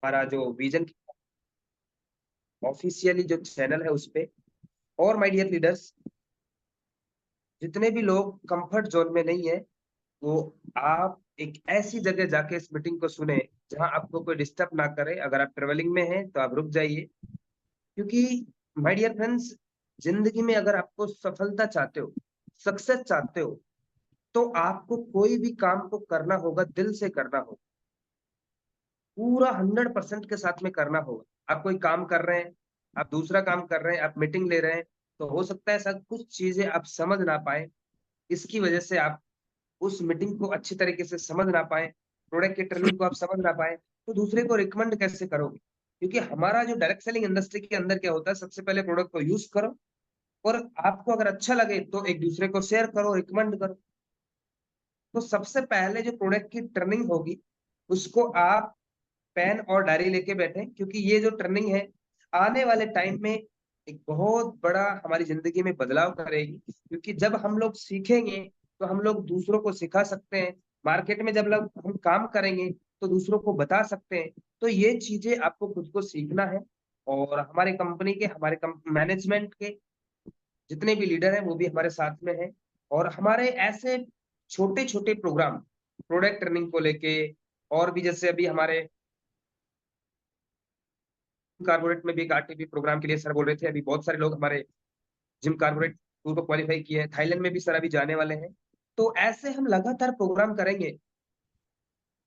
हमारा जो vision officially जो चैनल है उस पे। और माय डियर लीडर्स, जितने भी लोग कंफर्ट जोन में नहीं है, वो आप एक ऐसी जगह जाके इस मीटिंग को सुने जहां आपको कोई डिस्टर्ब ना करे। अगर आप ट्रेवलिंग में हैं तो आप रुक जाइए, क्योंकि माय डियर फ्रेंड्स, जिंदगी में अगर आपको सफलता चाहते हो, सक्सेस चाहते हो, तो आपको कोई भी काम को करना होगा, दिल से करना होगा, पूरा 100% के साथ में करना होगा। आप कोई काम कर रहे हैं, आप दूसरा काम कर रहे हैं, आप मीटिंग ले रहे हैं, तो हो सकता है सब कुछ चीजें आप समझ ना पाए। इसकी वजह से आप उस मीटिंग को अच्छी तरीके से समझ ना पाए, प्रोडक्ट की ट्रेनिंग को आप समझ ना पाए, तो दूसरे को रिकमेंड कैसे करोगे? क्योंकि हमारा जो डायरेक्ट सेलिंग इंडस्ट्री के अंदर क्या होता है, सबसे पहले प्रोडक्ट को यूज करो, और आपको अगर अच्छा लगे तो एक दूसरे को शेयर करो, रिकमेंड करो। तो सबसे पहले जो प्रोडक्ट की ट्रेनिंग होगी, उसको आप पेन और डायरी लेके बैठे, क्योंकि ये जो ट्रेनिंग है आने वाले टाइम में एक बहुत बड़ा हमारी जिंदगी में बदलाव करेगी। क्योंकि जब हम लोग सीखेंगे तो हम लोग दूसरों को सिखा सकते हैं, मार्केट में जब लोग हम काम करेंगे तो दूसरों को बता सकते हैं। तो ये चीजें आपको खुद को सीखना है, और हमारे कंपनी के, हमारे मैनेजमेंट के जितने भी लीडर हैं वो भी हमारे साथ में हैं। और हमारे ऐसे छोटे छोटे प्रोग्राम प्रोडक्ट ट्रेनिंग को लेके, और भी जैसे अभी हमारे कारपोरेट में भी एक आरटीपी प्रोग्राम के लिए सर बोल रहे थे, अभी बहुत सारे लोग हमारे जिम कारपोरेट टूर को क्वालिफाई किए हैं, थाईलैंड में भी सर अभी जाने वाले हैं। तो ऐसे हम लगातार प्रोग्राम करेंगे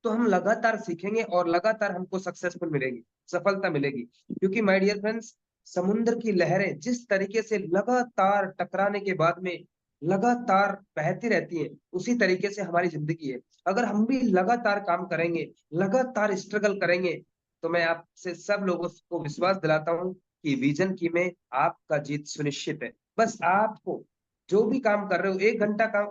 तो हम लगातार सीखेंगे और लगातार हमको सक्सेसफुल मिलेगी, सफलता मिलेगी। क्योंकि माय डियर फ्रेंड्स, समुद्र की लहरें जिस तरीके से लगातार टकराने के बाद में लगातार बहती रहती है, उसी तरीके से हमारी जिंदगी है। अगर हम भी लगातार काम करेंगे, लगातार स्ट्रगल करेंगे, तो मैं आपसे सब लोगों को विश्वास दिलाता हूँ कि विजन की में आपका जीत सुनिश्चित है। बस आपको जो भी काम कर रहे हो, 1 घंटा काम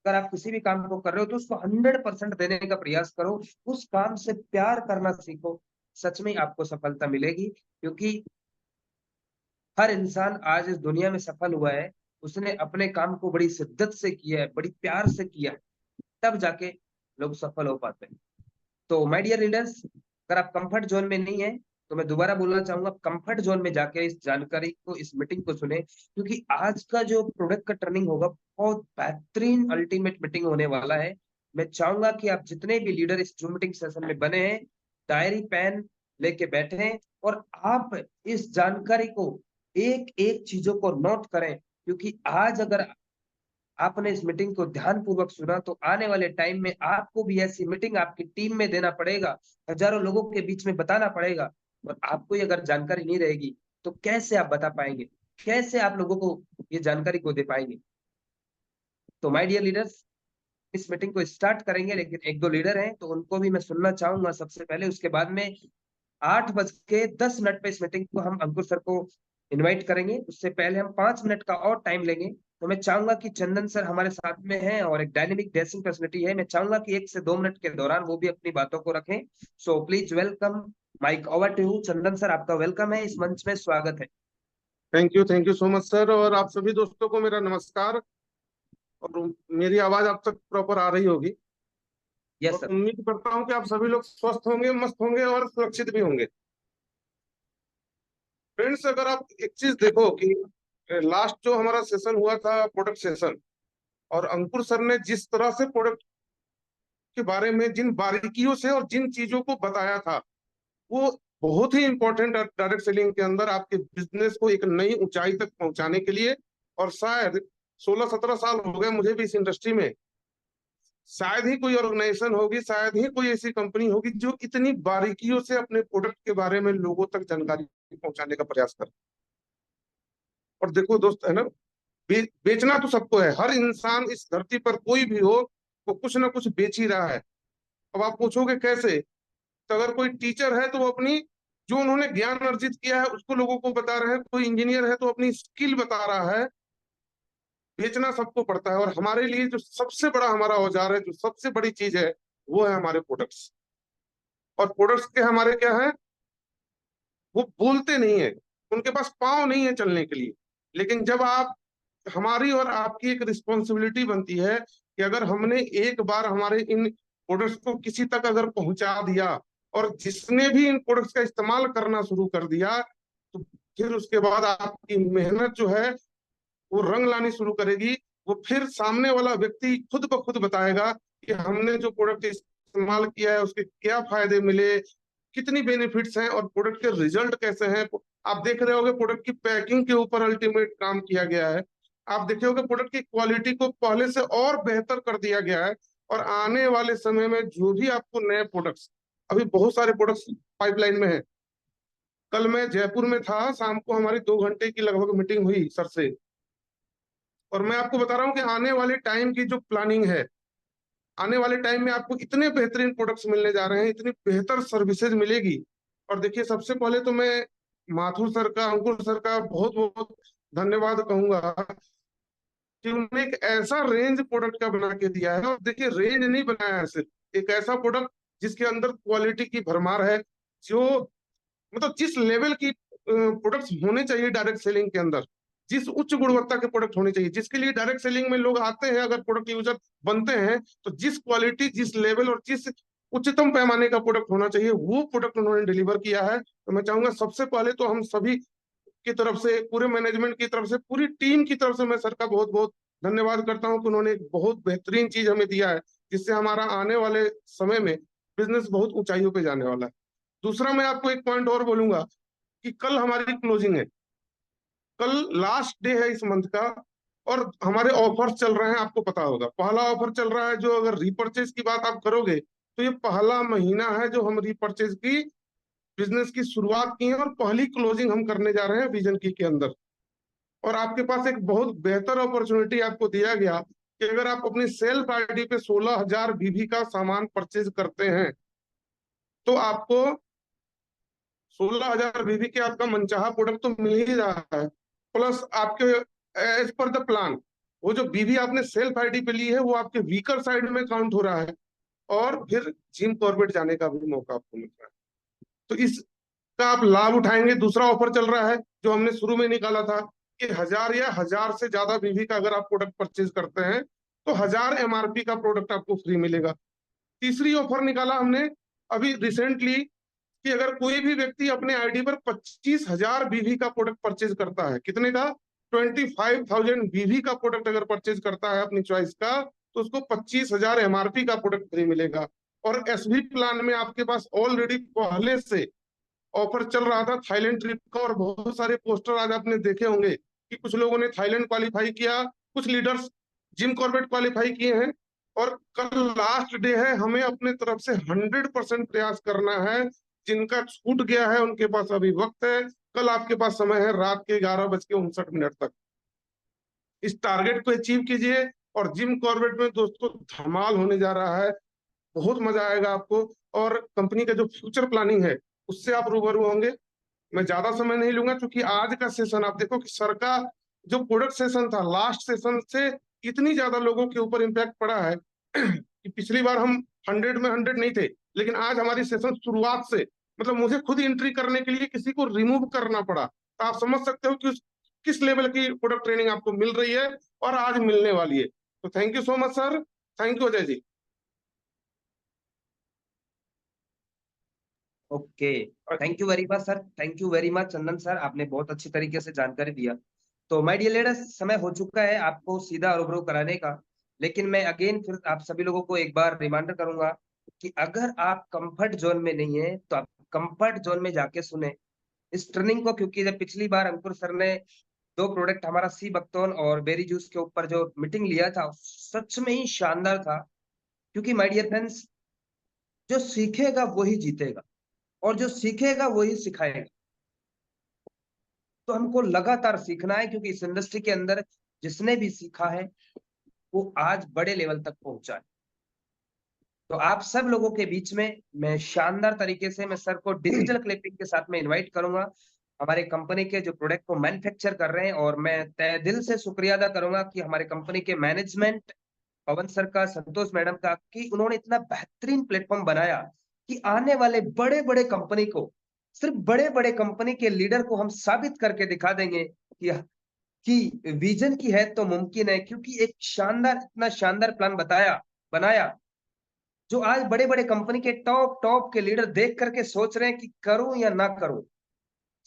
अगर आप किसी भी काम को कर रहे हो तो उसको 100% देने का प्रयास करो, उस काम से प्यार करना सीखो। सच में आपको सफलता मिलेगी, क्योंकि हर इंसान आज इस दुनिया में सफल हुआ है, उसने अपने काम को बड़ी शिद्दत से किया है, बड़ी प्यार से किया है, तब जाके लोग सफल हो पाते हैं। तो माय डियर लीडर्स, अगर आप कंफर्ट जोन में नहीं है, तो मैं दोबारा बोलना चाहूंगा, कंफर्ट जोन में जाके इस जानकारी को, इस मीटिंग को सुने, क्योंकि आज का जो प्रोडक्ट का ट्रेनिंग होगा बहुत बेहतरीन अल्टीमेट मीटिंग होने वाला है। मैं चाहूंगा कि आप जितने भी लीडर इस जूम मीटिंग सेशन में बने हैं, डायरी पेन लेके बैठे हैं, और आप इस जानकारी को, एक एक चीजों को नोट करें। क्योंकि आज अगर आपने इस मीटिंग को ध्यान पूर्वक सुना, तो आने वाले टाइम में आपको भी ऐसी मीटिंग आपकी टीम में देना पड़ेगा, हजारों लोगों के बीच में बताना पड़ेगा। और आपको ही अगर जानकारी नहीं रहेगी तो कैसे आप बता पाएंगे, कैसे आप लोगों को ये जानकारी को दे पाएंगे? तो माय डियर लीडर्स, इस मीटिंग को स्टार्ट करेंगे, लेकिन एक दो लीडर हैं तो उनको भी मैं सुनना चाहूंगा सबसे पहले। उसके बाद में 8:10 पे इस मीटिंग को हम अंकुर सर को इनवाइट करेंगे। उससे पहले हम 5 मिनट का और टाइम लेंगे। तो मैं चाहूंगा कि चंदन सर हमारे साथ में हैं और एक डायनेमिक ड्रेसिंग पर्सनैलिटी है, मैं चाहूंगा कि 1 से 2 मिनट के दौरान वो भी अपनी बातों को रखें। So please welcome, mic over to you. Chandan sir, आपका वेलकम है, इस मंच में स्वागत है। Thank you so much sir. और आप सभी दोस्तों को मेरा नमस्कार। और मेरी आवाज आप तक प्रॉपर आ रही होगी। यस और सर। उम्मीद करता हूं कि आप सभी लोग स्वस्थ होंगे, मस्त होंगे और सुरक्षित भी होंगे। फ्रेंड्स, अगर आप एक चीज देखो कि लास्ट जो हमारा सेशन हुआ था प्रोडक्ट सेशन, और अंकुर सर ने जिस तरह से प्रोडक्ट के बारे में, जिन बारीकियों से और जिन चीजों को बताया था, वो बहुत ही इंपॉर्टेंट डायरेक्ट सेलिंग के अंदर आपके बिजनेस को एक नई ऊंचाई तक पहुंचाने के लिए। और शायद 16-17 साल हो गए मुझे भी इस इंडस्ट्री में, शायद ही कोई ऑर्गेनाइजेशन होगी, शायद ही कोई ऐसी कंपनी होगी जो इतनी बारीकियों से अपने प्रोडक्ट के बारे में लोगों तक जानकारी पहुंचाने का प्रयास करे। और देखो दोस्त, है ना, बेचना तो सबको है, हर इंसान इस धरती पर कोई भी हो, वो कुछ ना कुछ बेच ही रहा है। अब आप पूछोगे कैसे? तो अगर कोई टीचर है तो वो अपनी, जो उन्होंने ज्ञान अर्जित किया है उसको लोगों को बता रहे हैं, कोई इंजीनियर है तो अपनी स्किल बता रहा है। बेचना सबको पड़ता है, और हमारे लिए जो सबसे बड़ा हमारा औजार है, जो सबसे बड़ी चीज है, वो है हमारे प्रोडक्ट्स। और प्रोडक्ट्स के हमारे क्या है, वो बोलते नहीं है, उनके पास पाँव नहीं है चलने के लिए। लेकिन जब आप, हमारी और आपकी एक रिस्पॉन्सिबिलिटी बनती है कि अगर हमने एक बार हमारे इन प्रोडक्ट्स को किसी तक अगर पहुंचा दिया, और जिसने भी इन प्रोडक्ट्स का इस्तेमाल करना शुरू कर दिया, तो फिर उसके बाद आपकी मेहनत जो है वो रंग लानी शुरू करेगी। वो फिर सामने वाला व्यक्ति खुद ब खुद बताएगा कि हमने जो प्रोडक्ट इस्तेमाल किया है उसके क्या फायदे मिले, कितनी बेनिफिट्स हैं और प्रोडक्ट के रिजल्ट कैसे हैं। आप देख रहे होगे प्रोडक्ट की पैकिंग के ऊपर अल्टीमेट काम किया गया है। आप देखे होगे प्रोडक्ट की क्वालिटी को पहले से और बेहतर कर दिया गया है। और आने वाले समय में जो भी आपको नए प्रोडक्ट्स, अभी बहुत सारे प्रोडक्ट्स पाइपलाइन में है। कल मैं जयपुर में था, शाम को हमारी 2 घंटे की लगभग मीटिंग हुई सर से, और मैं आपको बता रहा हूँ कि आने वाले टाइम की जो प्लानिंग है, आने वाले टाइम में आपको इतने बेहतरीन प्रोडक्ट्स मिलने जा रहे हैं, इतनी बेहतर सर्विसेज मिलेगी। और देखिए, सबसे पहले तो मैं माथुर सर का, अंकुर सर का बहुत बहुत धन्यवाद कहूंगा कि उन्होंने एक ऐसा रेंज प्रोडक्ट का बना के दिया है। और देखिए, रेंज नहीं बनाया है सिर्फ, एक ऐसा प्रोडक्ट जिसके अंदर क्वालिटी की भरमार है, जो मतलब जिस लेवल की प्रोडक्ट्स होने चाहिए डायरेक्ट सेलिंग के अंदर, जिस उच्च गुणवत्ता के प्रोडक्ट होने चाहिए, जिसके लिए डायरेक्ट सेलिंग में लोग आते हैं, अगर प्रोडक्ट यूजर बनते हैं, तो जिस क्वालिटी, जिस लेवल और जिस उच्चतम पैमाने का प्रोडक्ट होना चाहिए, वो प्रोडक्ट उन्होंने डिलीवर किया है। तो मैं चाहूंगा सबसे पहले तो हम सभी की तरफ से, पूरे मैनेजमेंट की तरफ से, पूरी टीम की तरफ से मैं सर का बहुत बहुत धन्यवाद करता हूं कि उन्होंने एक बहुत बेहतरीन चीज हमें दिया है, जिससे हमारा आने वाले समय में बिजनेस बहुत ऊंचाइयों पे जाने वाला है। दूसरा, मैं आपको एक पॉइंट और बोलूंगा कि कल हमारी क्लोजिंग है, कल लास्ट डे है इस मंथ का, और हमारे ऑफर्स चल रहे हैं, आपको पता होगा। पहला ऑफर चल रहा है, जो अगर रीपर्चेज की बात आप करोगे, तो ये पहला महीना है जो हम रीपर्चेज की बिजनेस की शुरुआत की है, और पहली क्लोजिंग हम करने जा रहे हैं विजन की के अंदर। और आपके पास एक बहुत बेहतर अपॉर्चुनिटी आपको दिया गया कि अगर आप अपनी सेल्फ आईडी पे 16,000 बीबी का सामान परचेज करते हैं, तो आपको 16,000 बीबी के आपका मनचाहा प्रोडक्ट तो मिल ही रहा है, प्लस आपके एज पर द प्लान वो जो बीबी आपने सेल्फ आईडी पे ली है, वो आपके वीकर साइड में काउंट हो रहा है, और फिर जिम कॉर्बेट जाने का भी मौका आपको मिल रहा है। तो इसका आप लाभ उठाएंगे। दूसरा ऑफर चल रहा है जो हमने शुरू में निकाला था कि 1,000 या 1,000 से ज्यादा बीबी का अगर आप प्रोडक्ट परचेज करते हैं, तो 1,000 एमआरपी का प्रोडक्ट आपको फ्री मिलेगा। तीसरी ऑफर निकाला हमने अभी रिसेंटली कि अगर कोई भी व्यक्ति अपने आईडी पर 25,000 बीवी का प्रोडक्ट परचेज करता है, कितने का, 25,000 बीवी का प्रोडक्ट अगर परचेज करता है अपनी चॉइस का, तो उसको 25,000 एमआरपी का प्रोडक्ट फ्री मिलेगा। और एसवी प्लान में आपके पास ऑलरेडी पहले से ऑफर चल रहा था थाईलैंड ट्रिप का, और बहुत सारे पोस्टर आज आपने देखे होंगे कि कुछ लोगों ने थाईलैंड क्वालिफाई किया, कुछ लीडर्स जिम कॉर्बेट क्वालिफाई किए हैं। और कल लास्ट डे है, हमें अपने तरफ से 100% प्रयास करना है। जिनका छूट गया है उनके पास अभी वक्त है, कल आपके पास समय है रात के 11:59 तक। इस टारगेट को अचीव कीजिए। और जिम कॉर्बेट में दोस्तों धमाल होने जा रहा है, बहुत मजा आएगा आपको। और कंपनी का जो फ्यूचर प्लानिंग है उससे आप रूबरू होंगे। मैं ज्यादा समय नहीं लूंगा, क्योंकि आज का सेशन आप देखो कि सर का जो प्रोडक्ट सेशन था, लास्ट सेशन से इतनी ज्यादा लोगों के ऊपर इम्पैक्ट पड़ा है कि पिछली बार हम 100 में 100 नहीं थे, लेकिन आज हमारी सेशन शुरुआत से, मतलब मुझे खुद एंट्री करने के लिए किसी को रिमूव करना पड़ा। तो आप समझ सकते हो कि किस लेवल की प्रोडक्ट ट्रेनिंग आपको मिल रही है और आज मिलने वाली है। तो thank you so much sir. Thank you Ajay ji. Okay, thank you very much sir, thank you very much Chandan sir, आपने बहुत अच्छी तरीके से जानकारी दिया। तो माय डियर लीडर्स, समय हो चुका है आपको सीधा रूबरू कराने का। लेकिन मैं अगेन फिर आप सभी लोगों को एक बार रिमाइंडर करूंगा कि अगर आप कंफर्ट जोन में नहीं है तो आप कंफर्ट जोन में जाके सुने इस ट्रेनिंग को, क्योंकि जब पिछली बार अंकुर सर ने दो प्रोडक्ट हमारा सी बकथोन और बेरी जूस के ऊपर जो मीटिंग लिया था, सच में ही शानदार था। क्योंकि माय डियर फ्रेंड्स, जो सीखेगा वही जीतेगा, और जो सीखेगा वही सिखाएगा। तो हमको लगातार सीखना है, क्योंकि इस इंडस्ट्री के अंदर जिसने भी सीखा है वो आज बड़े लेवल तक पहुंचा है। तो आप सब लोगों के बीच में मैं शानदार तरीके से मैं सर को डिजिटल क्लिपिंग के साथ में इनवाइट करूंगा, हमारे कंपनी के जो प्रोडक्ट को मैन्युफैक्चर कर रहे हैं। और मैं तहे दिल से शुक्रिया अदा करूंगा कि हमारे कंपनी के मैनेजमेंट, पवन सर का, संतोष मैडम का, कि उन्होंने इतना बेहतरीन प्लेटफॉर्म बनाया कि आने वाले बड़े बड़े कंपनी को, सिर्फ बड़े बड़े कंपनी के लीडर को हम साबित करके दिखा देंगे कि विजन की है तो मुमकिन है। क्योंकि एक शानदार, इतना शानदार प्लान बताया बनाया, जो आज बड़े बड़े कंपनी के टॉप टॉप के लीडर देख करके सोच रहे हैं कि करूं या ना करूं,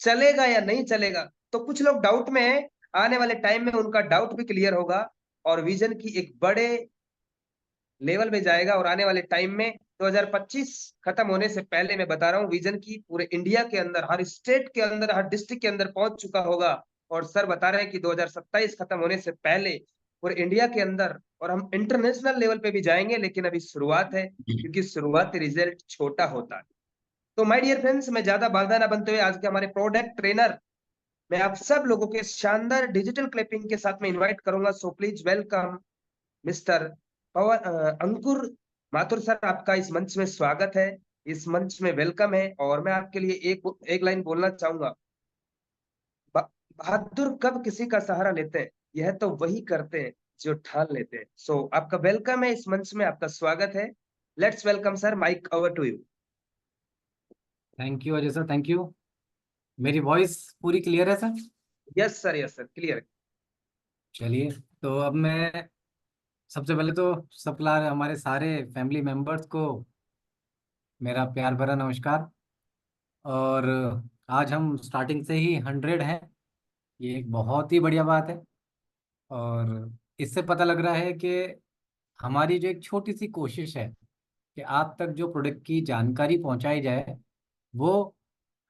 चलेगा या नहीं चलेगा। तो कुछ लोग डाउट में हैं, आने वाले टाइम में उनका डाउट भी क्लियर होगा और विजन की एक बड़े लेवल में जाएगा। और आने वाले टाइम में 2025 खत्म होने से पहले मैं बता रहा हूँ, विजन की पूरे इंडिया के अंदर, हर स्टेट के अंदर, हर डिस्ट्रिक्ट के अंदर पहुंच चुका होगा। और सर बता रहे हैं कि 2027 खत्म होने से पहले पूरे इंडिया के अंदर, और हम इंटरनेशनल लेवल पे भी जाएंगे, लेकिन अभी शुरुआत है, क्योंकि शुरुआती रिजल्ट छोटा होता है। तो माय डियर फ्रेंड्स, मैं ज्यादा बाधा ना बनते हुए आज के हमारे प्रोडक्ट ट्रेनर, मैं आप सब लोगों के शानदार डिजिटल क्लिपिंग के साथ में इनवाइट करूंगा। सो please welcome mister Pawan Ankur Mathur sir, आपका इस मंच में स्वागत है, इस मंच में वेलकम है। और मैं आपके लिए एक एक लाइन बोलना चाहूंगा, बहादुर कब किसी का सहारा लेते हैं, यह तो वही करते हैं जो ठान लेते हैं। सो आपका वेलकम है इस मंच में, आपका स्वागत है। Let's welcome sir, mic over to you. Thank you Ajay sir, thank you. मेरी वॉइस पूरी क्लियर है sir? Yes sir, yes sir, clear. चलिए, तो अब मैं सबसे पहले तो हमारे सारे फैमिली मेम्बर्स को मेरा प्यार भरा नमस्कार। और आज हम स्टार्टिंग से ही 100 हैं, ये एक बहुत ही बढ़िया बात है। और इससे पता लग रहा है कि हमारी जो एक छोटी सी कोशिश है कि आप तक जो प्रोडक्ट की जानकारी पहुंचाई जाए, वो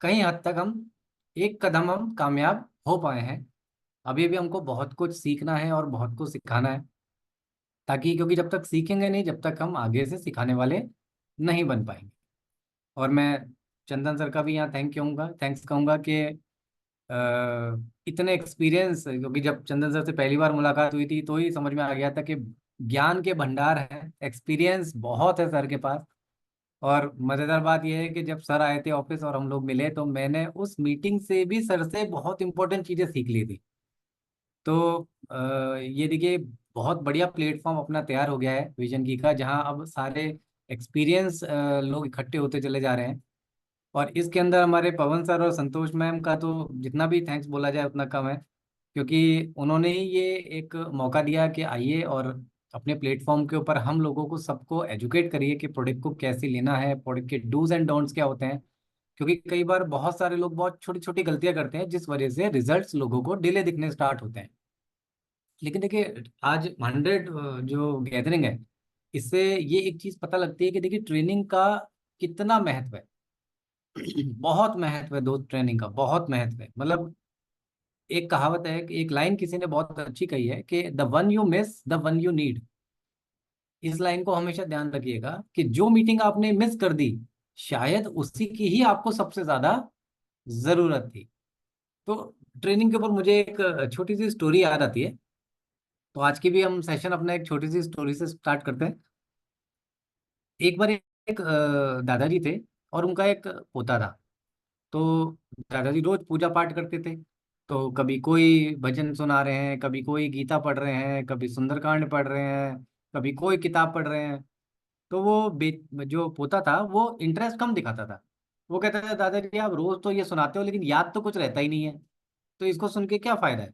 कहीं हद तक हम एक कदम हम कामयाब हो पाए हैं। अभी भी हमको बहुत कुछ सीखना है और बहुत कुछ सिखाना है, ताकि क्योंकि जब तक सीखेंगे नहीं, जब तक हम आगे से सिखाने वाले नहीं बन पाएंगे। और मैं चंदन सर का भी यहाँ थैंक्स कहूँगा कि इतने एक्सपीरियंस, क्योंकि जब चंदन सर से पहली बार मुलाकात हुई थी तो ही समझ में आ गया था कि ज्ञान के भंडार है, एक्सपीरियंस बहुत है सर के पास। और मज़ेदार बात यह है कि जब सर आए थे ऑफिस और हम लोग मिले, तो मैंने उस मीटिंग से भी सर से बहुत इंपॉर्टेंट चीज़ें सीख ली थी। तो ये देखिए, बहुत बढ़िया प्लेटफॉर्म अपना तैयार हो गया है विजन की का, जहां अब सारे एक्सपीरियंस लोग इकट्ठे होते चले जा रहे हैं। और इसके अंदर हमारे पवन सर और संतोष मैम का तो जितना भी थैंक्स बोला जाए उतना कम है, क्योंकि उन्होंने ही ये एक मौका दिया कि आइए और अपने प्लेटफॉर्म के ऊपर हम लोगों को सबको एजुकेट करिए कि प्रोडक्ट को कैसे लेना है, प्रोडक्ट के डूज एंड डोंट्स क्या होते हैं। क्योंकि कई बार बहुत सारे लोग बहुत छोटी छोटी गलतियां करते हैं, जिस वजह से रिजल्ट्स लोगों को डिले दिखने स्टार्ट होते हैं। लेकिन देखिए, आज 100 जो गैदरिंग है, इससे ये एक चीज पता लगती है कि देखिए ट्रेनिंग का कितना महत्व है। बहुत महत्व है दोस्त, ट्रेनिंग का बहुत महत्व है। मतलब एक कहावत है, कि एक लाइन किसी ने बहुत अच्छी कही है कि the one you miss the one you need. इस लाइन को हमेशा ध्यान रखिएगा कि जो मीटिंग आपने मिस कर दी, शायद उसी की ही आपको सबसे ज्यादा जरूरत थी। तो ट्रेनिंग के ऊपर मुझे एक छोटी सी स्टोरी याद आती है। तो आज की भी हम सेशन अपना एक छोटी सी स्टोरी से स्टार्ट करते हैं। एक बार एक दादाजी थे और उनका एक पोता था। तो दादाजी रोज पूजा पाठ करते थे। तो कभी कोई भजन सुना रहे हैं, कभी कोई गीता पढ़ रहे हैं, कभी सुंदरकांड पढ़ रहे हैं, कभी कोई किताब पढ़ रहे हैं। तो वो जो पोता था वो इंटरेस्ट कम दिखाता था। वो कहता था, दादाजी आप रोज तो ये सुनाते हो लेकिन याद तो कुछ रहता ही नहीं है, तो इसको सुन के क्या फायदा है।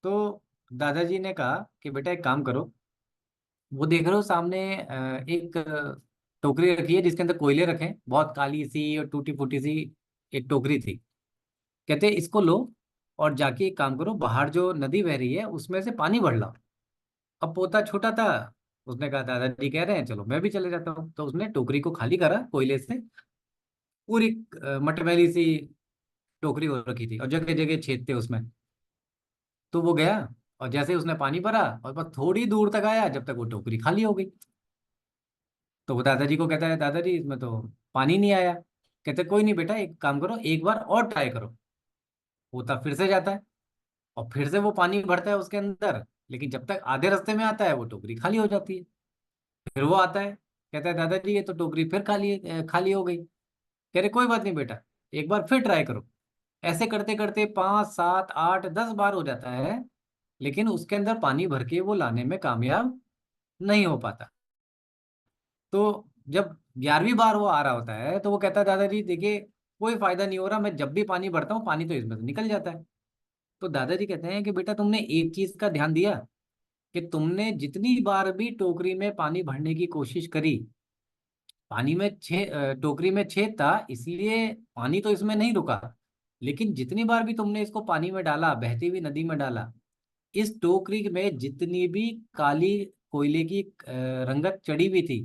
तो दादाजी ने कहा कि बेटा एक काम करो, वो देख रहे हो सामने एक टोकरी रखी है जिसके अंदर कोयले रखे हैं, बहुत काली सी और टूटी फूटी सी एक टोकरी थी। कहते इसको लो और जाके एक काम करो, बाहर जो नदी बह रही है उसमें से पानी भर लाओ। अब पोता छोटा था, उसने कहा दादाजी कह रहे हैं चलो मैं भी चले जाता हूँ। तो उसने टोकरी को खाली करा कोयले से, पूरी मटमैली सी टोकरी हो रखी थी और जगह जगह छेद थे उसमें। तो वो गया और जैसे ही उसने पानी भरा और बस थोड़ी दूर तक आया, जब तक वो टोकरी खाली हो गई। तो वो दादाजी को कहता है, दादाजी इसमें तो पानी नहीं आया। कहते कोई नहीं बेटा, एक काम करो, एक बार और ट्राई करो। पोता फिर से जाता है और फिर से वो पानी भरता है उसके अंदर, लेकिन जब तक आधे रास्ते में आता है वो टोकरी खाली हो जाती है। फिर वो आता है, कहता है दादाजी ये तो टोकरी फिर खाली हो गई। कह रहे कोई बात नहीं बेटा, एक बार फिर ट्राई करो। ऐसे करते करते 5 7 8 10 बार हो जाता है, लेकिन उसके अंदर पानी भर के वो लाने में कामयाब नहीं हो पाता। तो जब 11वीं बार वो आ रहा होता है तो वो कहता है, दादाजी देखिए कोई फायदा नहीं हो रहा, मैं जब भी पानी भरता हूँ पानी तो इसमें से निकल जाता है। तो दादाजी कहते हैं कि बेटा तुमने एक चीज का ध्यान दिया कि तुमने जितनी बार भी टोकरी में पानी भरने की कोशिश करी, पानी में टोकरी में छेद था, इसलिए पानी तो इसमें नहीं रुका। लेकिन जितनी बार भी तुमने इसको पानी में डाला, बहती हुई नदी में डाला, इस टोकरी में जितनी भी काली कोयले की रंगत चढ़ी हुई थी,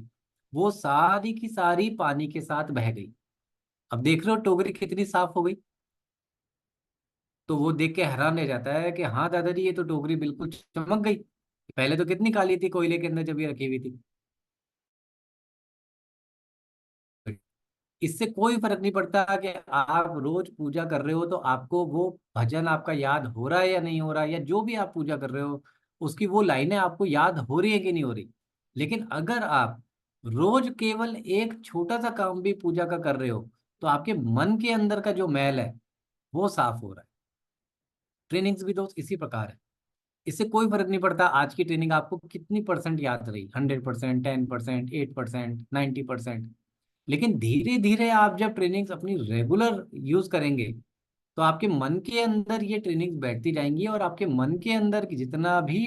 वो सारी की सारी पानी के साथ बह गई। अब देख रहे हो टोकरी कितनी साफ हो गई। तो वो देख के हैरान रह जाता है कि हाँ दादाजी, ये तो टोकरी बिल्कुल चमक गई, पहले तो कितनी काली थी कोयले के अंदर जब ये रखी हुई थी। इससे कोई फर्क नहीं पड़ता कि आप रोज पूजा कर रहे हो तो आपको वो भजन आपका याद हो रहा है या नहीं हो रहा है, या जो भी आप पूजा कर रहे हो उसकी वो लाइनें आपको याद हो रही है कि नहीं हो रही। लेकिन अगर आप रोज केवल एक छोटा सा काम भी पूजा का कर रहे हो, तो आपके मन के अंदर का जो मैल है वो साफ हो रहा है। ट्रेनिंग्स भी दोस्त इसी प्रकार है। इससे कोई फर्क नहीं पड़ता आज की ट्रेनिंग आपको कितनी परसेंट याद रही, 100%, 10%, 8%, 90%। लेकिन धीरे धीरे आप जब ट्रेनिंग्स अपनी रेगुलर यूज करेंगे, तो आपके मन के अंदर ये ट्रेनिंग्स बैठती जाएंगी, और आपके मन के अंदर की जितना भी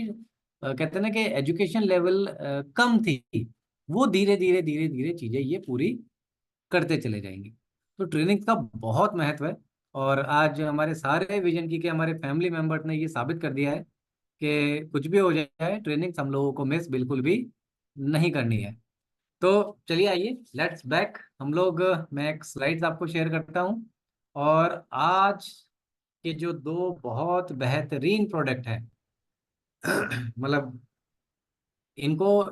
कहते हैं ना कि एजुकेशन लेवल कम थी, वो धीरे धीरे धीरे धीरे चीजें ये पूरी करते चले जाएंगे। तो ट्रेनिंग का बहुत महत्व है। और आज हमारे सारे विजन की के हमारे फैमिली मेंबर्स ने ये साबित कर दिया है कि कुछ भी हो जाए, ट्रेनिंग्स हम लोगों को मिस बिल्कुल भी नहीं करनी है। तो चलिए आइए लेट्स बैक हम लोग, मैं एक स्लाइड्स आपको शेयर करता हूँ। और आज के जो दो बहुत बेहतरीन प्रोडक्ट हैं मतलब इनको,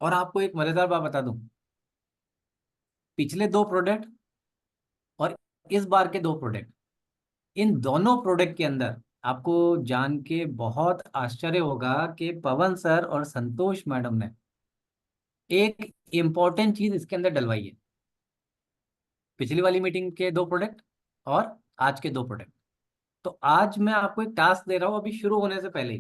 और आपको एक मजेदार बात बता दूं, पिछले दो प्रोडक्ट और इस बार के दो प्रोडक्ट, इन दोनों प्रोडक्ट के अंदर आपको जान के बहुत आश्चर्य होगा कि पवन सर और संतोष मैडम ने एक इम्पॉर्टेंट चीज इसके अंदर डलवाई है। पिछली वाली मीटिंग के दो प्रोडक्ट और आज के दो प्रोडक्ट। तो आज मैं आपको एक टास्क दे रहा हूं अभी शुरू होने से पहले ही,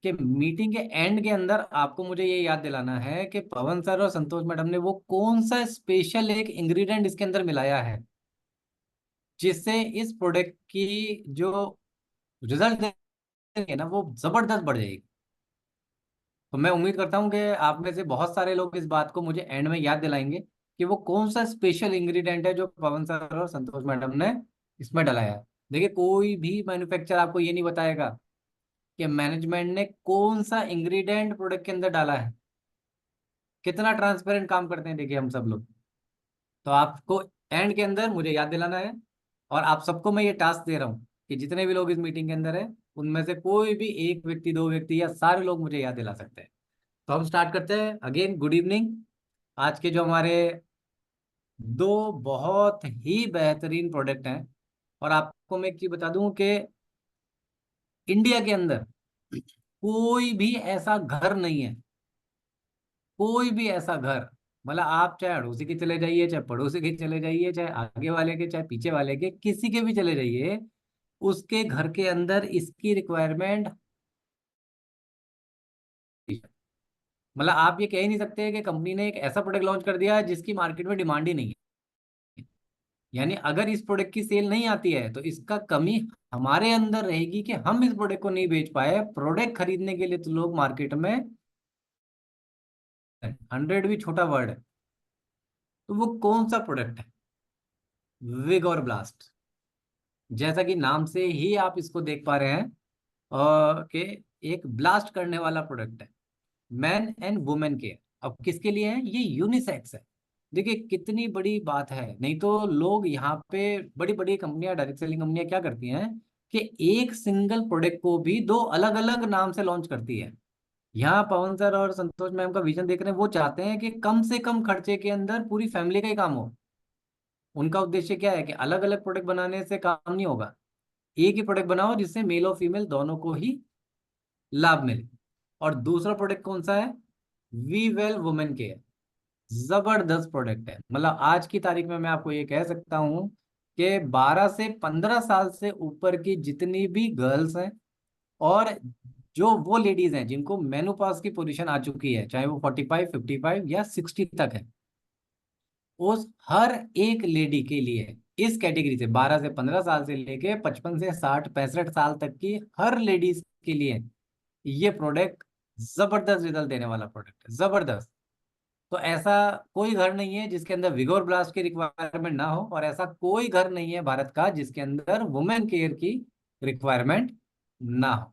कि मीटिंग के एंड के अंदर आपको मुझे ये याद दिलाना है कि पवन सर और संतोष मैडम ने वो कौन सा स्पेशल एक इंग्रेडिएंट इसके अंदर मिलाया है, जिससे इस प्रोडक्ट की जो रिजल्ट देंगे ना, वो जबरदस्त बढ़ जाएगी। तो मैं उम्मीद करता हूँ कि आप में से बहुत सारे लोग इस बात को मुझे एंड में याद दिलाएंगे कि वो कौन सा स्पेशल इंग्रेडिएंट है जो पवन सर और संतोष मैडम ने इसमें डलाया है। देखिए, कोई भी मैन्युफैक्चरर आपको ये नहीं बताएगा कि मैनेजमेंट ने कौन सा इंग्रेडिएंट प्रोडक्ट के अंदर डाला है। कितना ट्रांसपेरेंट काम करते हैं देखिए हम सब लोग। तो आपको एंड के अंदर मुझे याद दिलाना है, और आप सबको मैं ये टास्क दे रहा हूँ कि जितने भी लोग इस मीटिंग के अंदर है, उनमें से कोई भी एक व्यक्ति, दो व्यक्ति, या सारे लोग मुझे याद दिला सकते हैं। तो हम स्टार्ट करते हैं। Again good evening. आज के जो हमारे दो बहुत ही बेहतरीन प्रोडक्ट हैं, और आपको मैं एक चीज बता दूं कि इंडिया के अंदर कोई भी ऐसा घर नहीं है, कोई भी ऐसा घर, मतलब आप चाहे अड़ोसी के चले जाइए, चाहे पड़ोसी के चले जाइए, चाहे आगे वाले के, चाहे पीछे वाले के, किसी के भी चले जाइए, उसके घर के अंदर इसकी रिक्वायरमेंट, मतलब आप ये कह ही नहीं सकते कि कंपनी ने एक ऐसा प्रोडक्ट लॉन्च कर दिया है जिसकी मार्केट में डिमांड ही नहीं है। यानी अगर इस प्रोडक्ट की सेल नहीं आती है तो इसका कमी हमारे अंदर रहेगी कि हम इस प्रोडक्ट को नहीं बेच पाए। प्रोडक्ट खरीदने के लिए तो लोग मार्केट में, 100 भी छोटा वर्ड है। तो वो कौन सा प्रोडक्ट है? विगोर ब्लास्ट। जैसा कि नाम से ही आप इसको देख पा रहे हैं, कि एक ब्लास्ट करने वाला प्रोडक्ट है, मैन एंड वुमेन के। अब किसके लिए है? ये यूनिसेक्स है। देखिए कितनी बड़ी बात है। नहीं तो लोग यहाँ पे, बड़ी बड़ी कंपनियां, डायरेक्ट सेलिंग कंपनियां क्या करती हैं कि एक सिंगल प्रोडक्ट को भी दो अलग अलग नाम से लॉन्च करती है। यहाँ पवन सर और संतोष मैम का विजन देख रहे हैं, वो चाहते हैं कि कम से कम खर्चे के अंदर पूरी फैमिली का ही काम हो। उनका उद्देश्य क्या है कि अलग अलग प्रोडक्ट बनाने से काम नहीं होगा, एक ही प्रोडक्ट बनाओ जिससे मेल और फीमेल दोनों को ही लाभ मिले। और दूसरा प्रोडक्ट कौन सा है? We well women care. जबरदस्त प्रोडक्ट है। मतलब आज की तारीख में मैं आपको ये कह सकता हूँ कि 12 से 15 साल से ऊपर की जितनी भी गर्ल्स हैं, और जो वो लेडीज हैं जिनको मेनोपॉज की पोजीशन आ चुकी है, चाहे वो 45, 55 या 60 तक है, उस हर एक लेडी के लिए, इस कैटेगरी से 12 से 15 साल से लेके 55 से 60, 65 साल तक की हर लेडीज के लिए ये प्रोडक्ट जबरदस्त रिजल्ट देने वाला प्रोडक्ट है, जबरदस्त। तो ऐसा कोई घर नहीं है जिसके अंदर विगोर ब्लास्ट की रिक्वायरमेंट ना हो, और ऐसा कोई घर नहीं है भारत का जिसके अंदर वुमेन केयर की रिक्वायरमेंट ना हो।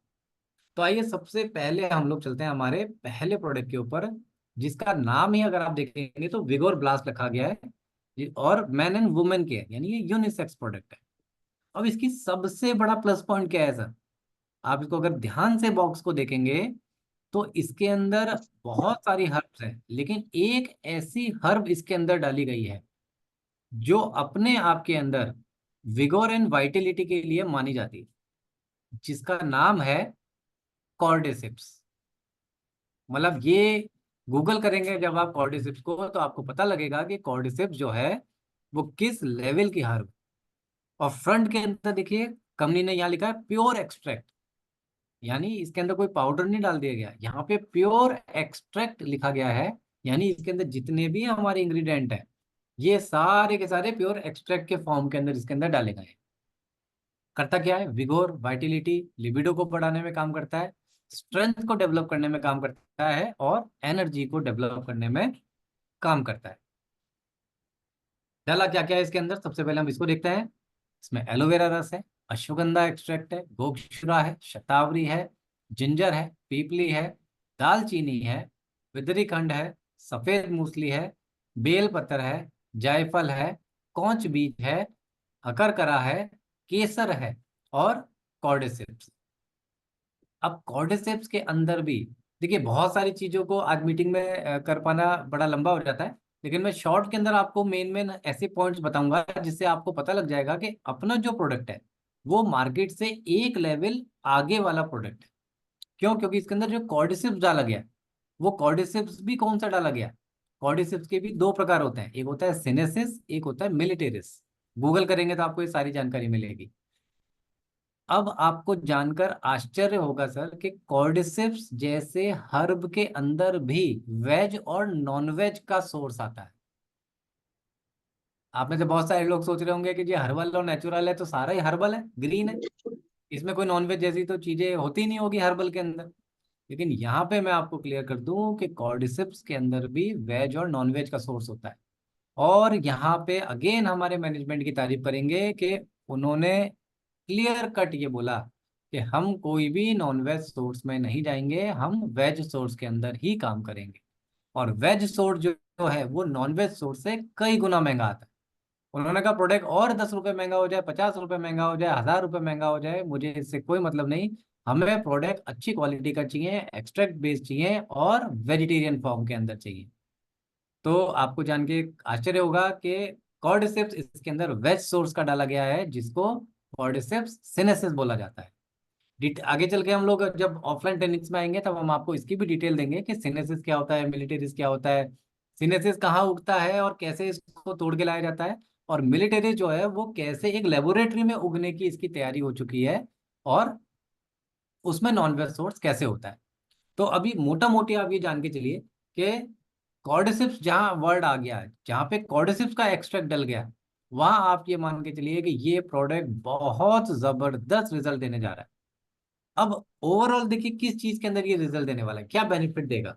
तो आइए सबसे पहले हम लोग चलते हैं हमारे पहले प्रोडक्ट के ऊपर, जिसका नाम ही अगर आप देखेंगे तो विगोर ब्लास्ट लिखा गया है और मैन एंड वुमेन केयर, यानी ये यूनिसेक्स प्रोडक्ट है। अब इसकी सबसे बड़ा प्लस पॉइंट क्या है सर? आप इसको अगर ध्यान से बॉक्स को देखेंगे तो इसके अंदर बहुत सारी हर्ब्स हैं, लेकिन एक ऐसी हर्ब इसके अंदर डाली गई है जो अपने आप के अंदर विगोर एंड वाइटिलिटी के लिए मानी जाती है, जिसका नाम है कॉर्डिसेप्स। मतलब ये गूगल करेंगे जब आप कॉर्डिसेप्स को तो आपको पता लगेगा कि कॉर्डिसेप्स जो है वो किस लेवल की हर्ब। और फ्रंट के अंदर देखिए कंपनी ने यहाँ लिखा है प्योर एक्सट्रैक्ट, यानी इसके अंदर कोई पाउडर नहीं डाल दिया गया, यहाँ पे प्योर एक्सट्रैक्ट लिखा गया है। यानी इसके अंदर जितने भी हमारे इंग्रेडिएंट हैं ये सारे के सारे प्योर एक्सट्रैक्ट के फॉर्म के अंदर इसके अंदर डाले गए हैं। करता क्या है? विगोर, वाइटिलिटी, लिबिडो को बढ़ाने में काम करता है, स्ट्रेंथ को डेवलप करने में काम करता है, और एनर्जी को डेवलप करने में काम करता है। डाला क्या क्या है इसके अंदर, सबसे पहले हम इसको देखते हैं। इसमें एलोवेरा रस है, अश्वगंधा एक्सट्रैक्ट है, गोक्षुरा है, शतावरी है, जिंजर है, पीपली है, दालचीनी है, विदरी खंड है, सफेद मूसली है, बेल पत्र है, जायफल है, कौच बीज है, अकरकरा है, केसर है, और कॉर्डिसेप्स। अब कॉर्डिसेप्स के अंदर भी देखिए बहुत सारी चीजों को आज मीटिंग में कर पाना बड़ा लंबा हो जाता है, लेकिन मैं शॉर्ट के अंदर आपको मेन मेन ऐसे पॉइंट्स बताऊंगा जिससे आपको पता लग जाएगा कि अपना जो प्रोडक्ट है वो मार्केट से एक लेवल आगे वाला प्रोडक्ट है। क्यों? क्योंकि इसके अंदर जो कॉर्डिसेप्स डाला गया वो कॉर्डिसेप्स भी कौन सा डाला गया? कॉर्डिसेप्स के भी दो प्रकार होते हैं, एक होता है सिनेसिस, एक होता है मिलिटेरिस। गूगल करेंगे तो आपको ये सारी जानकारी मिलेगी। अब आपको जानकर आश्चर्य होगा सर कि कॉर्डिसेप्स जैसे हर्ब के अंदर भी वेज और नॉन वेज का सोर्स आता है। आप में से बहुत सारे लोग सोच रहे होंगे कि ये हर्बल और नेचुरल है तो सारा ही हर्बल है, ग्रीन है, इसमें कोई नॉन वेज जैसी तो चीजें होती नहीं होगी हर्बल के अंदर। लेकिन यहाँ पे मैं आपको क्लियर कर दूं कि कॉर्डिसेप्स के अंदर भी वेज और नॉन वेज का सोर्स होता है। और यहाँ पे अगेन हमारे मैनेजमेंट की तारीफ करेंगे कि उन्होंने क्लियर कट ये बोला कि हम कोई भी नॉन वेज सोर्स में नहीं जाएंगे, हम वेज सोर्स के अंदर ही काम करेंगे। और वेज सोर्स जो है वो नॉन वेज सोर्स से कई गुना महंगा आता है। उन्होंने कहा प्रोडक्ट और 10 रुपए महंगा हो जाए, 50 रुपए महंगा हो जाए, 1000 रुपए महंगा हो जाए, मुझे इससे कोई मतलब नहीं। हमें प्रोडक्ट अच्छी क्वालिटी का चाहिए, एक्सट्रैक्ट बेस्ड चाहिए, और वेजिटेरियन फॉर्म के अंदर चाहिए। तो आपको जान के आश्चर्य होगा कि कॉर्डिसेप्स इसके अंदर वेज सोर्स का डाला गया है, जिसको कॉर्डिसेप्स सिनेसिस बोला जाता है। आगे चल के हम लोग जब ऑफलाइन ट्रेनिंग्स में आएंगे तब हम आपको इसकी भी डिटेल देंगे कि सिनेसिस क्या होता है, मिलिटेरिस क्या होता है, सिनेसिस कहाँ उगता है और कैसे इसको तोड़ के लाया जाता है, और मिलिटेरिस जो है वो कैसे एक लेबोरेटरी में उगने की इसकी तैयारी हो चुकी है, और उसमें नॉन वेज सोर्स कैसे होता है। तो अभी मोटा मोटी आप ये जान के चलिए कि कॉर्डिसिप्स जहाँ वर्ड आ गया है, जहाँ पे कॉर्डिसिप्स का एक्सट्रैक्ट डल गया, वहां आप ये मान के चलिए कि ये प्रोडक्ट बहुत जबरदस्त रिजल्ट देने जा रहा है। अब ओवरऑल देखिए किस चीज के अंदर ये रिजल्ट देने वाला है, क्या बेनिफिट देगा।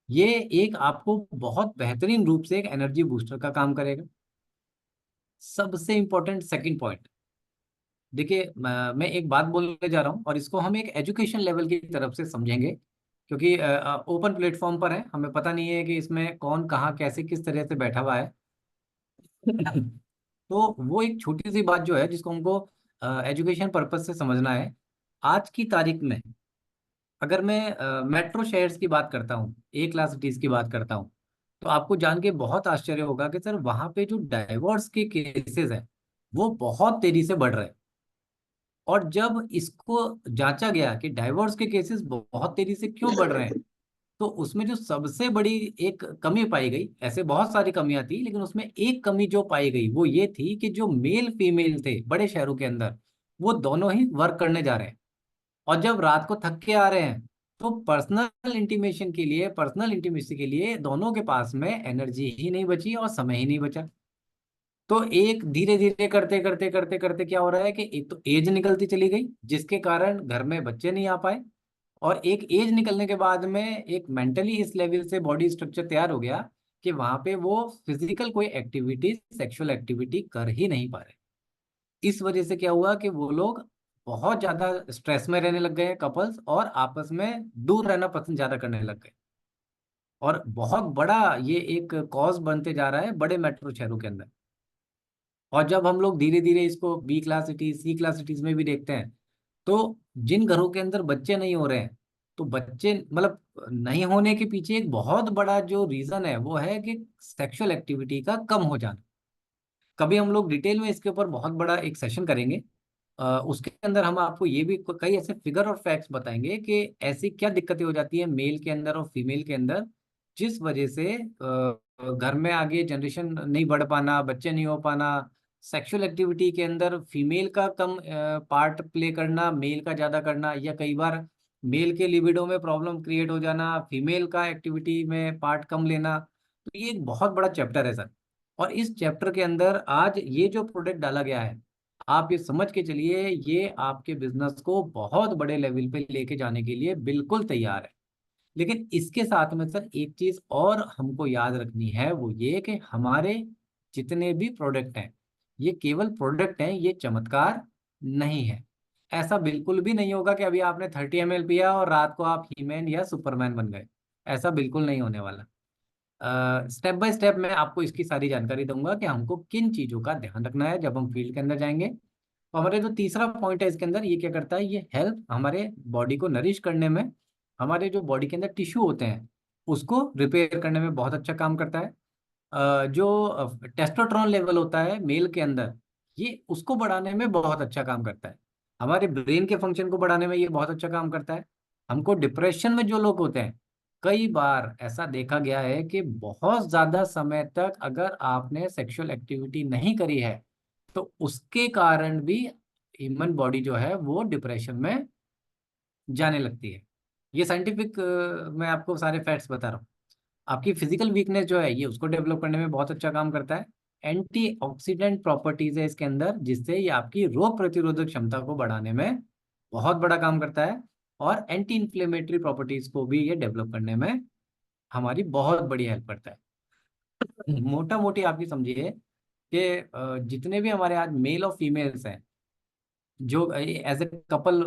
ये एक आपको बहुत बेहतरीन रूप से एक एनर्जी बूस्टर का काम करेगा। सबसे इंपॉर्टेंट सेकंड पॉइंट देखिए, मैं एक बात बोलने जा रहा हूँ और इसको हम एक एजुकेशन लेवल की तरफ से समझेंगे, क्योंकि ओपन प्लेटफॉर्म पर है, हमें पता नहीं है कि इसमें कौन कहाँ कैसे किस तरह से बैठा हुआ है। तो वो एक छोटी सी बात जो है जिसको हमको एजुकेशन पर्पज से समझना है। आज की तारीख में अगर मैं मेट्रो शहर्स की बात करता हूँ, ए क्लास सिटीज की बात करता हूँ, तो आपको जान के बहुत आश्चर्य होगा कि सर वहाँ पे जो डाइवोर्स के केसेस हैं वो बहुत तेजी से बढ़ रहे हैं। और जब इसको जांचा गया कि डाइवोर्स के केसेस बहुत तेजी से क्यों बढ़ रहे हैं, तो उसमें जो सबसे बड़ी एक कमी पाई गई, ऐसे बहुत सारी कमियां थी लेकिन उसमें एक कमी जो पाई गई वो ये थी कि जो मेल फीमेल थे बड़े शहरों के अंदर वो दोनों ही वर्क करने जा रहे हैं, और जब रात को थक के आ रहे हैं तो पर्सनल इंटीमेशन के लिए, पर्सनल इंटीमेसी के लिए दोनों के पास में एनर्जी ही नहीं बची और समय ही नहीं बचा। तो एक धीरे धीरे करते करते करते करते क्या हो रहा है कि एक तो एज निकलती चली गई जिसके कारण घर में बच्चे नहीं आ पाए, और एक एज निकलने के बाद में एक मेंटली इस लेवल से बॉडी स्ट्रक्चर तैयार हो गया कि वहां पे वो फिजिकल कोई एक्टिविटी, सेक्सुअल एक्टिविटी कर ही नहीं पा रहे। इस वजह से क्या हुआ कि वो लोग बहुत ज्यादा स्ट्रेस में रहने लग गए हैं कपल्स, और आपस में दूर रहना पसंद ज्यादा करने लग गए। और बहुत बड़ा ये एक कॉज बनते जा रहा है बड़े मेट्रो शहरों के अंदर। और जब हम लोग धीरे धीरे इसको बी क्लास सिटीज, सी क्लास सिटीज में भी देखते हैं, तो जिन घरों के अंदर बच्चे नहीं हो रहे हैं, तो बच्चे मतलब नहीं होने के पीछे एक बहुत बड़ा जो रीजन है वो है कि सेक्सुअल एक्टिविटी का कम हो जाना। कभी हम लोग डिटेल में इसके ऊपर बहुत बड़ा एक सेशन करेंगे। उसके अंदर हम आपको ये भी कई ऐसे फिगर और फैक्ट्स बताएंगे कि ऐसी क्या दिक्कतें हो जाती है मेल के अंदर और फीमेल के अंदर, जिस वजह से घर में आगे जनरेशन नहीं बढ़ पाना, बच्चे नहीं हो पाना, सेक्सुअल एक्टिविटी के अंदर फीमेल का कम पार्ट प्ले करना, मेल का ज़्यादा करना, या कई बार मेल के लिबिडो में प्रॉब्लम क्रिएट हो जाना, फीमेल का एक्टिविटी में पार्ट कम लेना। तो ये एक बहुत बड़ा चैप्टर है सर। और इस चैप्टर के अंदर आज ये जो प्रोडक्ट डाला गया है, आप ये समझ के चलिए ये आपके बिजनेस को बहुत बड़े लेवल पे लेके जाने के लिए बिल्कुल तैयार है। लेकिन इसके साथ में सर एक चीज और हमको याद रखनी है, वो ये कि हमारे जितने भी प्रोडक्ट हैं, ये केवल प्रोडक्ट हैं, ये चमत्कार नहीं है। ऐसा बिल्कुल भी नहीं होगा कि अभी आपने 30 ml पिया और रात को आप हीमैन या सुपरमैन बन गए। ऐसा बिल्कुल नहीं होने वाला। स्टेप बाय स्टेप मैं आपको इसकी सारी जानकारी दूंगा कि हमको किन चीज़ों का ध्यान रखना है जब हम फील्ड के अंदर जाएंगे। तो हमारे जो तीसरा पॉइंट है इसके अंदर, ये क्या करता है, ये हेल्प हमारे बॉडी को नरिश करने में, हमारे जो बॉडी के अंदर टिश्यू होते हैं उसको रिपेयर करने में बहुत अच्छा काम करता है। जो टेस्टोस्टेरोन लेवल होता है मेल के अंदर, ये उसको बढ़ाने में बहुत अच्छा काम करता है। हमारे ब्रेन के फंक्शन को बढ़ाने में ये बहुत अच्छा काम करता है। हमको डिप्रेशन में जो लोग होते हैं, कई बार ऐसा देखा गया है कि बहुत ज्यादा समय तक अगर आपने सेक्सुअल एक्टिविटी नहीं करी है, तो उसके कारण भी ह्यूमन बॉडी जो है वो डिप्रेशन में जाने लगती है। ये साइंटिफिक मैं आपको सारे फैक्ट्स बता रहा हूँ। आपकी फिजिकल वीकनेस जो है ये उसको डेवलप करने में बहुत अच्छा काम करता है। एंटीऑक्सीडेंट प्रॉपर्टीज है इसके अंदर, जिससे ये आपकी रोग प्रतिरोधक क्षमता को बढ़ाने में बहुत बड़ा काम करता है। और एंटी इन्फ्लेमेटरी प्रॉपर्टीज को भी ये डेवलप करने में हमारी बहुत बड़ी हेल्प करता है। मोटा मोटी आप ये समझिए कि जितने भी हमारे आज मेल और फीमेल्स हैं जो एज ए कपल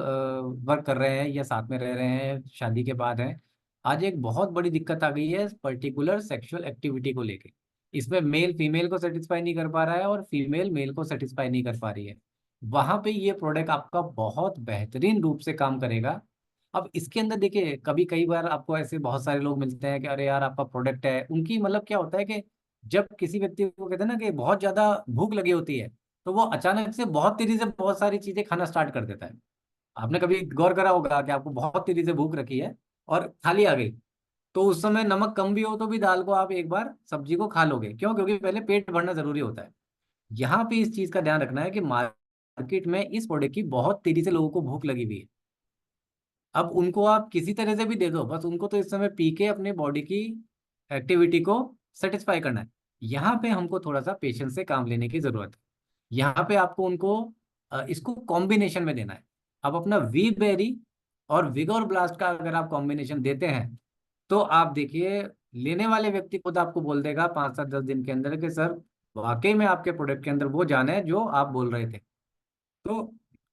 वर्क कर रहे हैं या साथ में रह रहे हैं, शादी के बाद हैं, आज एक बहुत बड़ी दिक्कत आ गई है पर्टिकुलर सेक्सुअल एक्टिविटी को लेके। इसमें मेल फीमेल को सेटिस्फाई नहीं कर पा रहा है और फीमेल मेल को सेटिस्फाई नहीं कर पा रही है। वहां पे ये प्रोडक्ट आपका बहुत बेहतरीन रूप से काम करेगा। अब इसके अंदर देखिए, कभी कई बार आपको ऐसे बहुत सारे लोग मिलते हैं कि अरे यार आपका प्रोडक्ट है, उनकी मतलब क्या होता है कि जब किसी व्यक्ति को कहते हैं ना कि बहुत ज्यादा भूख लगी होती है, तो वो अचानक से बहुत तेजी से बहुत सारी चीजें खाना स्टार्ट कर देता है। आपने कभी गौर करा होगा कि आपको बहुत तेजी से भूख रखी है और थाली आ गई, तो उस समय नमक कम भी हो तो भी दाल को आप एक बार सब्जी को खा लोगे, क्यों? क्योंकि पहले पेट भरना जरूरी होता है। यहाँ पे इस चीज का ध्यान रखना है कि मार्केट में इस प्रोडक्ट की बहुत तेजी से लोगों को भूख लगी हुई है। अब उनको आप किसी तरह से भी दे दो, बस उनको तो इस समय पी के अपने बॉडी की एक्टिविटी को सेटिस्फाई करना है। यहाँ पे हमको थोड़ा सा पेशेंस से काम लेने की जरूरत है। यहाँ पे आपको उनको इसको कॉम्बिनेशन में देना है। अब अपना वी बेरी और विगोर ब्लास्ट का अगर आप कॉम्बिनेशन देते हैं, तो आप देखिए लेने वाले व्यक्ति खुद आपको बोल देगा 5 से 10 दिन के अंदर कि सर वाकई में आपके प्रोडक्ट के अंदर वो जान है जो आप बोल रहे थे। तो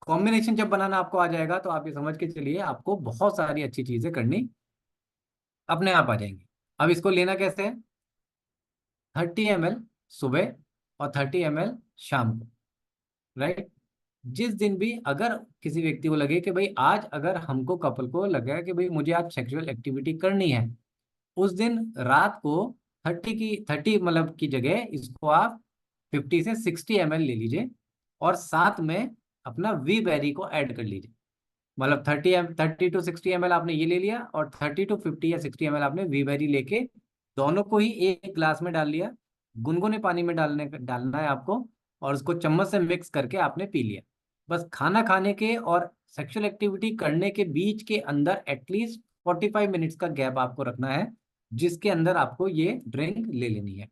कॉम्बिनेशन जब बनाना आपको आ जाएगा, तो आप ये समझ के चलिए आपको बहुत सारी अच्छी चीजें करनी अपने आप आ जाएंगी। अब इसको लेना कैसे है? 30 ml सुबह और 30 ml शाम को, राइट? जिस दिन भी अगर किसी व्यक्ति को लगे कि भाई आज अगर हमको कपल को लगा कि भाई मुझे आज सेक्सुअल एक्टिविटी करनी है, उस दिन रात को 30 मतलब की जगह इसको आप 50 से 60 ml ले लीजिए, और साथ में अपना वी बेरी को ऐड कर लीजिए। मतलब 30 टू 60 ml आपने ये ले लिया, और 30 टू 50 या 60 ml आपने वी बेरी लेके दोनों को ही एक ग्लास में डाल लिया। गुनगुने पानी में डालना है आपको, और उसको चम्मच से मिक्स करके आपने पी लिया। बस खाना खाने के और सेक्सुअल एक्टिविटी करने के बीच के अंदर एटलीस्ट 45 मिनट्स का गैप आपको रखना है, जिसके अंदर आपको ये ड्रिंक ले लेनी है।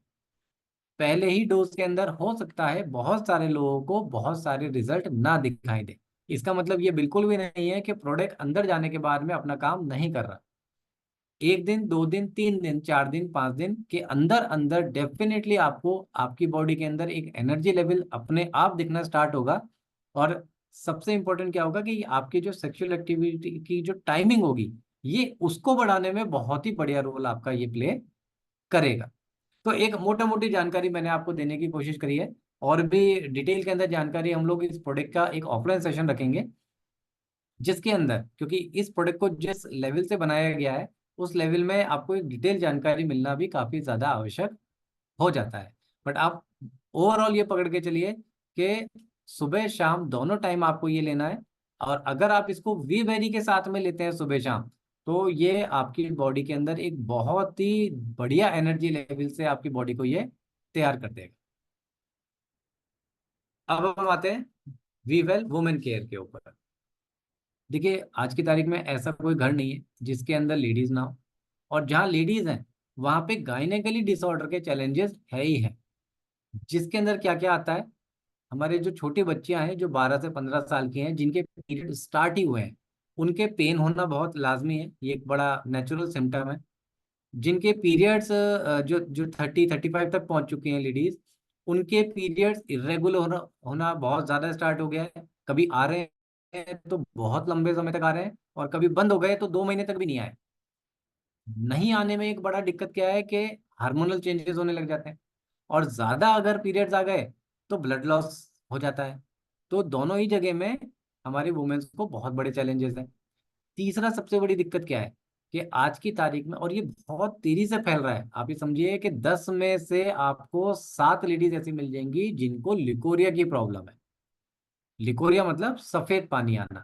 पहले ही डोज के अंदर हो सकता है बहुत सारे लोगों को बहुत सारे रिजल्ट ना दिखाई दे। इसका मतलब ये बिल्कुल भी नहीं है कि प्रोडक्ट अंदर जाने के बाद में अपना काम नहीं कर रहा। 1 दिन, 2 दिन, 3 दिन, 4 दिन, 5 दिन के अंदर अंदर डेफिनेटली आपको आपकी बॉडी के अंदर एक एनर्जी लेवल अपने आप दिखना स्टार्ट होगा। और सबसे इंपॉर्टेंट क्या होगा कि आपकी जो सेक्सुअल एक्टिविटी की जो टाइमिंग होगी, ये उसको बढ़ाने में बहुत ही बढ़िया रोल आपका ये प्ले करेगा। तो एक मोटा मोटी जानकारी मैंने आपको देने की कोशिश करी है। और भी डिटेल के अंदर जानकारी हम लोग इस प्रोडक्ट का एक ऑफलाइन सेशन रखेंगे, जिसके अंदर, क्योंकि इस प्रोडक्ट को जिस लेवल से बनाया गया है उस लेवल में आपको एक डिटेल जानकारी मिलना भी काफी ज्यादा आवश्यक हो जाता है। बट आप ओवरऑल ये पकड़ के चलिए कि सुबह शाम दोनों टाइम आपको ये लेना है। और अगर आप इसको वी वेरी के साथ में लेते हैं सुबह शाम, तो ये आपकी बॉडी के अंदर एक बहुत ही बढ़िया एनर्जी लेवल से आपकी बॉडी को ये तैयार कर देगा। अब हम आते हैं वी वेल वुमेन केयर के ऊपर। देखिए, आज की तारीख में ऐसा कोई घर नहीं है जिसके अंदर लेडीज ना हो, और जहाँ लेडीज हैं वहां पे गायनेकली डिसऑर्डर के चैलेंजेस है ही है। जिसके अंदर क्या क्या आता है, हमारे जो छोटी बच्चियां हैं जो 12 से 15 साल की हैं, जिनके पीरियड स्टार्ट ही हुए हैं, उनके पेन होना बहुत लाजमी है, ये एक बड़ा नेचुरल सिम्टम है। जिनके पीरियड्स जो जो 30-35 तक पहुंच चुकी हैं लेडीज, उनके पीरियड्स इरेगुलर होना बहुत ज्यादा स्टार्ट हो गया है। कभी आ रहे हैं तो बहुत लंबे समय तक आ रहे हैं, और कभी बंद हो गए तो 2 महीने तक भी नहीं आए। नहीं आने में एक बड़ा दिक्कत क्या है कि हार्मोनल चेंजेस होने लग जाते हैं, और ज्यादा अगर पीरियड्स आ गए तो ब्लड लॉस हो जाता है। तो दोनों ही जगह में हमारी वुमेन्स को बहुत बड़े चैलेंजेस हैं। तीसरा सबसे बड़ी दिक्कत क्या है कि आज की तारीख में, और ये बहुत तेजी से फैल रहा है, आप ये समझिए कि 10 में से आपको 7 लेडीज ऐसी मिल जाएंगी जिनको लिकोरिया की प्रॉब्लम है। लिकोरिया मतलब सफेद पानी आना।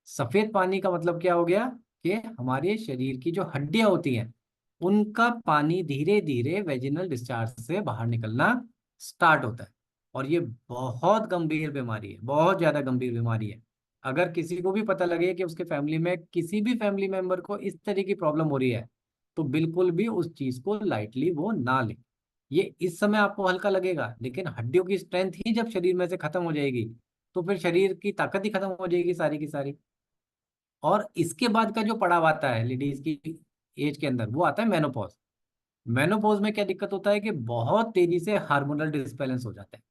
सफेद पानी का मतलब क्या हो गया कि हमारे शरीर की जो हड्डियां होती हैं उनका पानी धीरे धीरे वेजिनल डिस्चार्ज से बाहर निकलना स्टार्ट होता है। और ये बहुत गंभीर बीमारी है, बहुत ज्यादा गंभीर बीमारी है। अगर किसी को भी पता लगे कि उसके फैमिली में किसी भी फैमिली मेंबर को इस तरह की प्रॉब्लम हो रही है, तो बिल्कुल भी उस चीज को लाइटली वो ना ले। ये इस समय आपको हल्का लगेगा, लेकिन हड्डियों की स्ट्रेंथ ही जब शरीर में से खत्म हो जाएगी, तो फिर शरीर की ताकत ही खत्म हो जाएगी सारी की सारी। और इसके बाद का जो पड़ाव आता है लेडीज की एज के अंदर, वो आता है मेनोपॉज। मेनोपॉज में क्या दिक्कत होता है कि बहुत तेजी से हार्मोनल डिसबैलेंस हो जाता है,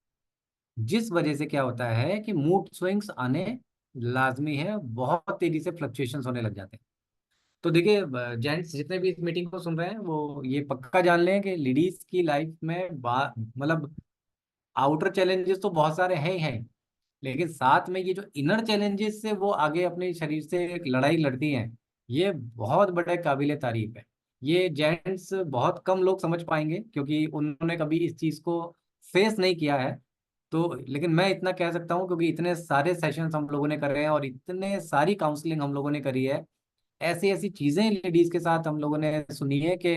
जिस वजह से क्या होता है कि मूड स्विंग्स आने लाजमी है, बहुत तेजी से फ्लक्चुएशंस होने लग जाते हैं। तो देखिए, जेंट्स जितने भी इस मीटिंग को सुन रहे हैं वो ये पक्का जान लें कि लेडीज की लाइफ में मतलब आउटर चैलेंजेस तो बहुत सारे हैं ही हैं, लेकिन साथ में ये जो इनर चैलेंजेस से वो आगे अपने शरीर से एक लड़ाई लड़ती हैं, ये बहुत बड़े काबिले तारीफ है। ये जेंट्स बहुत कम लोग समझ पाएंगे, क्योंकि उन्होंने कभी इस चीज को फेस नहीं किया है। तो लेकिन मैं इतना कह सकता हूँ, क्योंकि इतने सारे सेशंस हम लोगों ने करे हैं और इतने सारी काउंसलिंग हम लोगों ने करी है, ऐसी ऐसी चीजें लेडीज के साथ हम लोगों ने सुनी है कि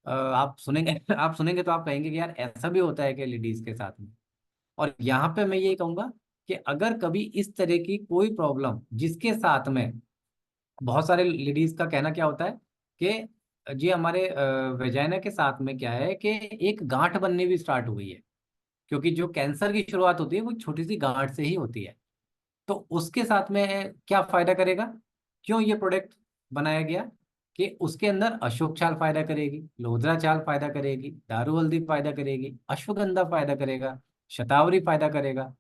आप सुनेंगे आप सुनेंगे तो आप कहेंगे कि यार ऐसा भी होता है कि लेडीज के साथ में। और यहाँ पे मैं ये कहूंगा कि अगर कभी इस तरह की कोई प्रॉब्लम जिसके साथ में, बहुत सारे लेडीज का कहना क्या होता है कि जी हमारे वेजाइना के साथ में क्या है कि एक गांठ बननी भी स्टार्ट हुई है, क्योंकि जो कैंसर की शुरुआत होती है वो छोटी सी गांठ से ही होती है। तो उसके साथ में क्या फायदा करेगा, क्यों ये प्रोडक्ट बनाया गया कि उसके अंदर अशोक छाल फायदा करेगी, लोधरा छाल फायदा करेगी, दारू हल्दी फायदा करेगी, अश्वगंधा फायदा करेगा, शतावरी फायदा करेगा,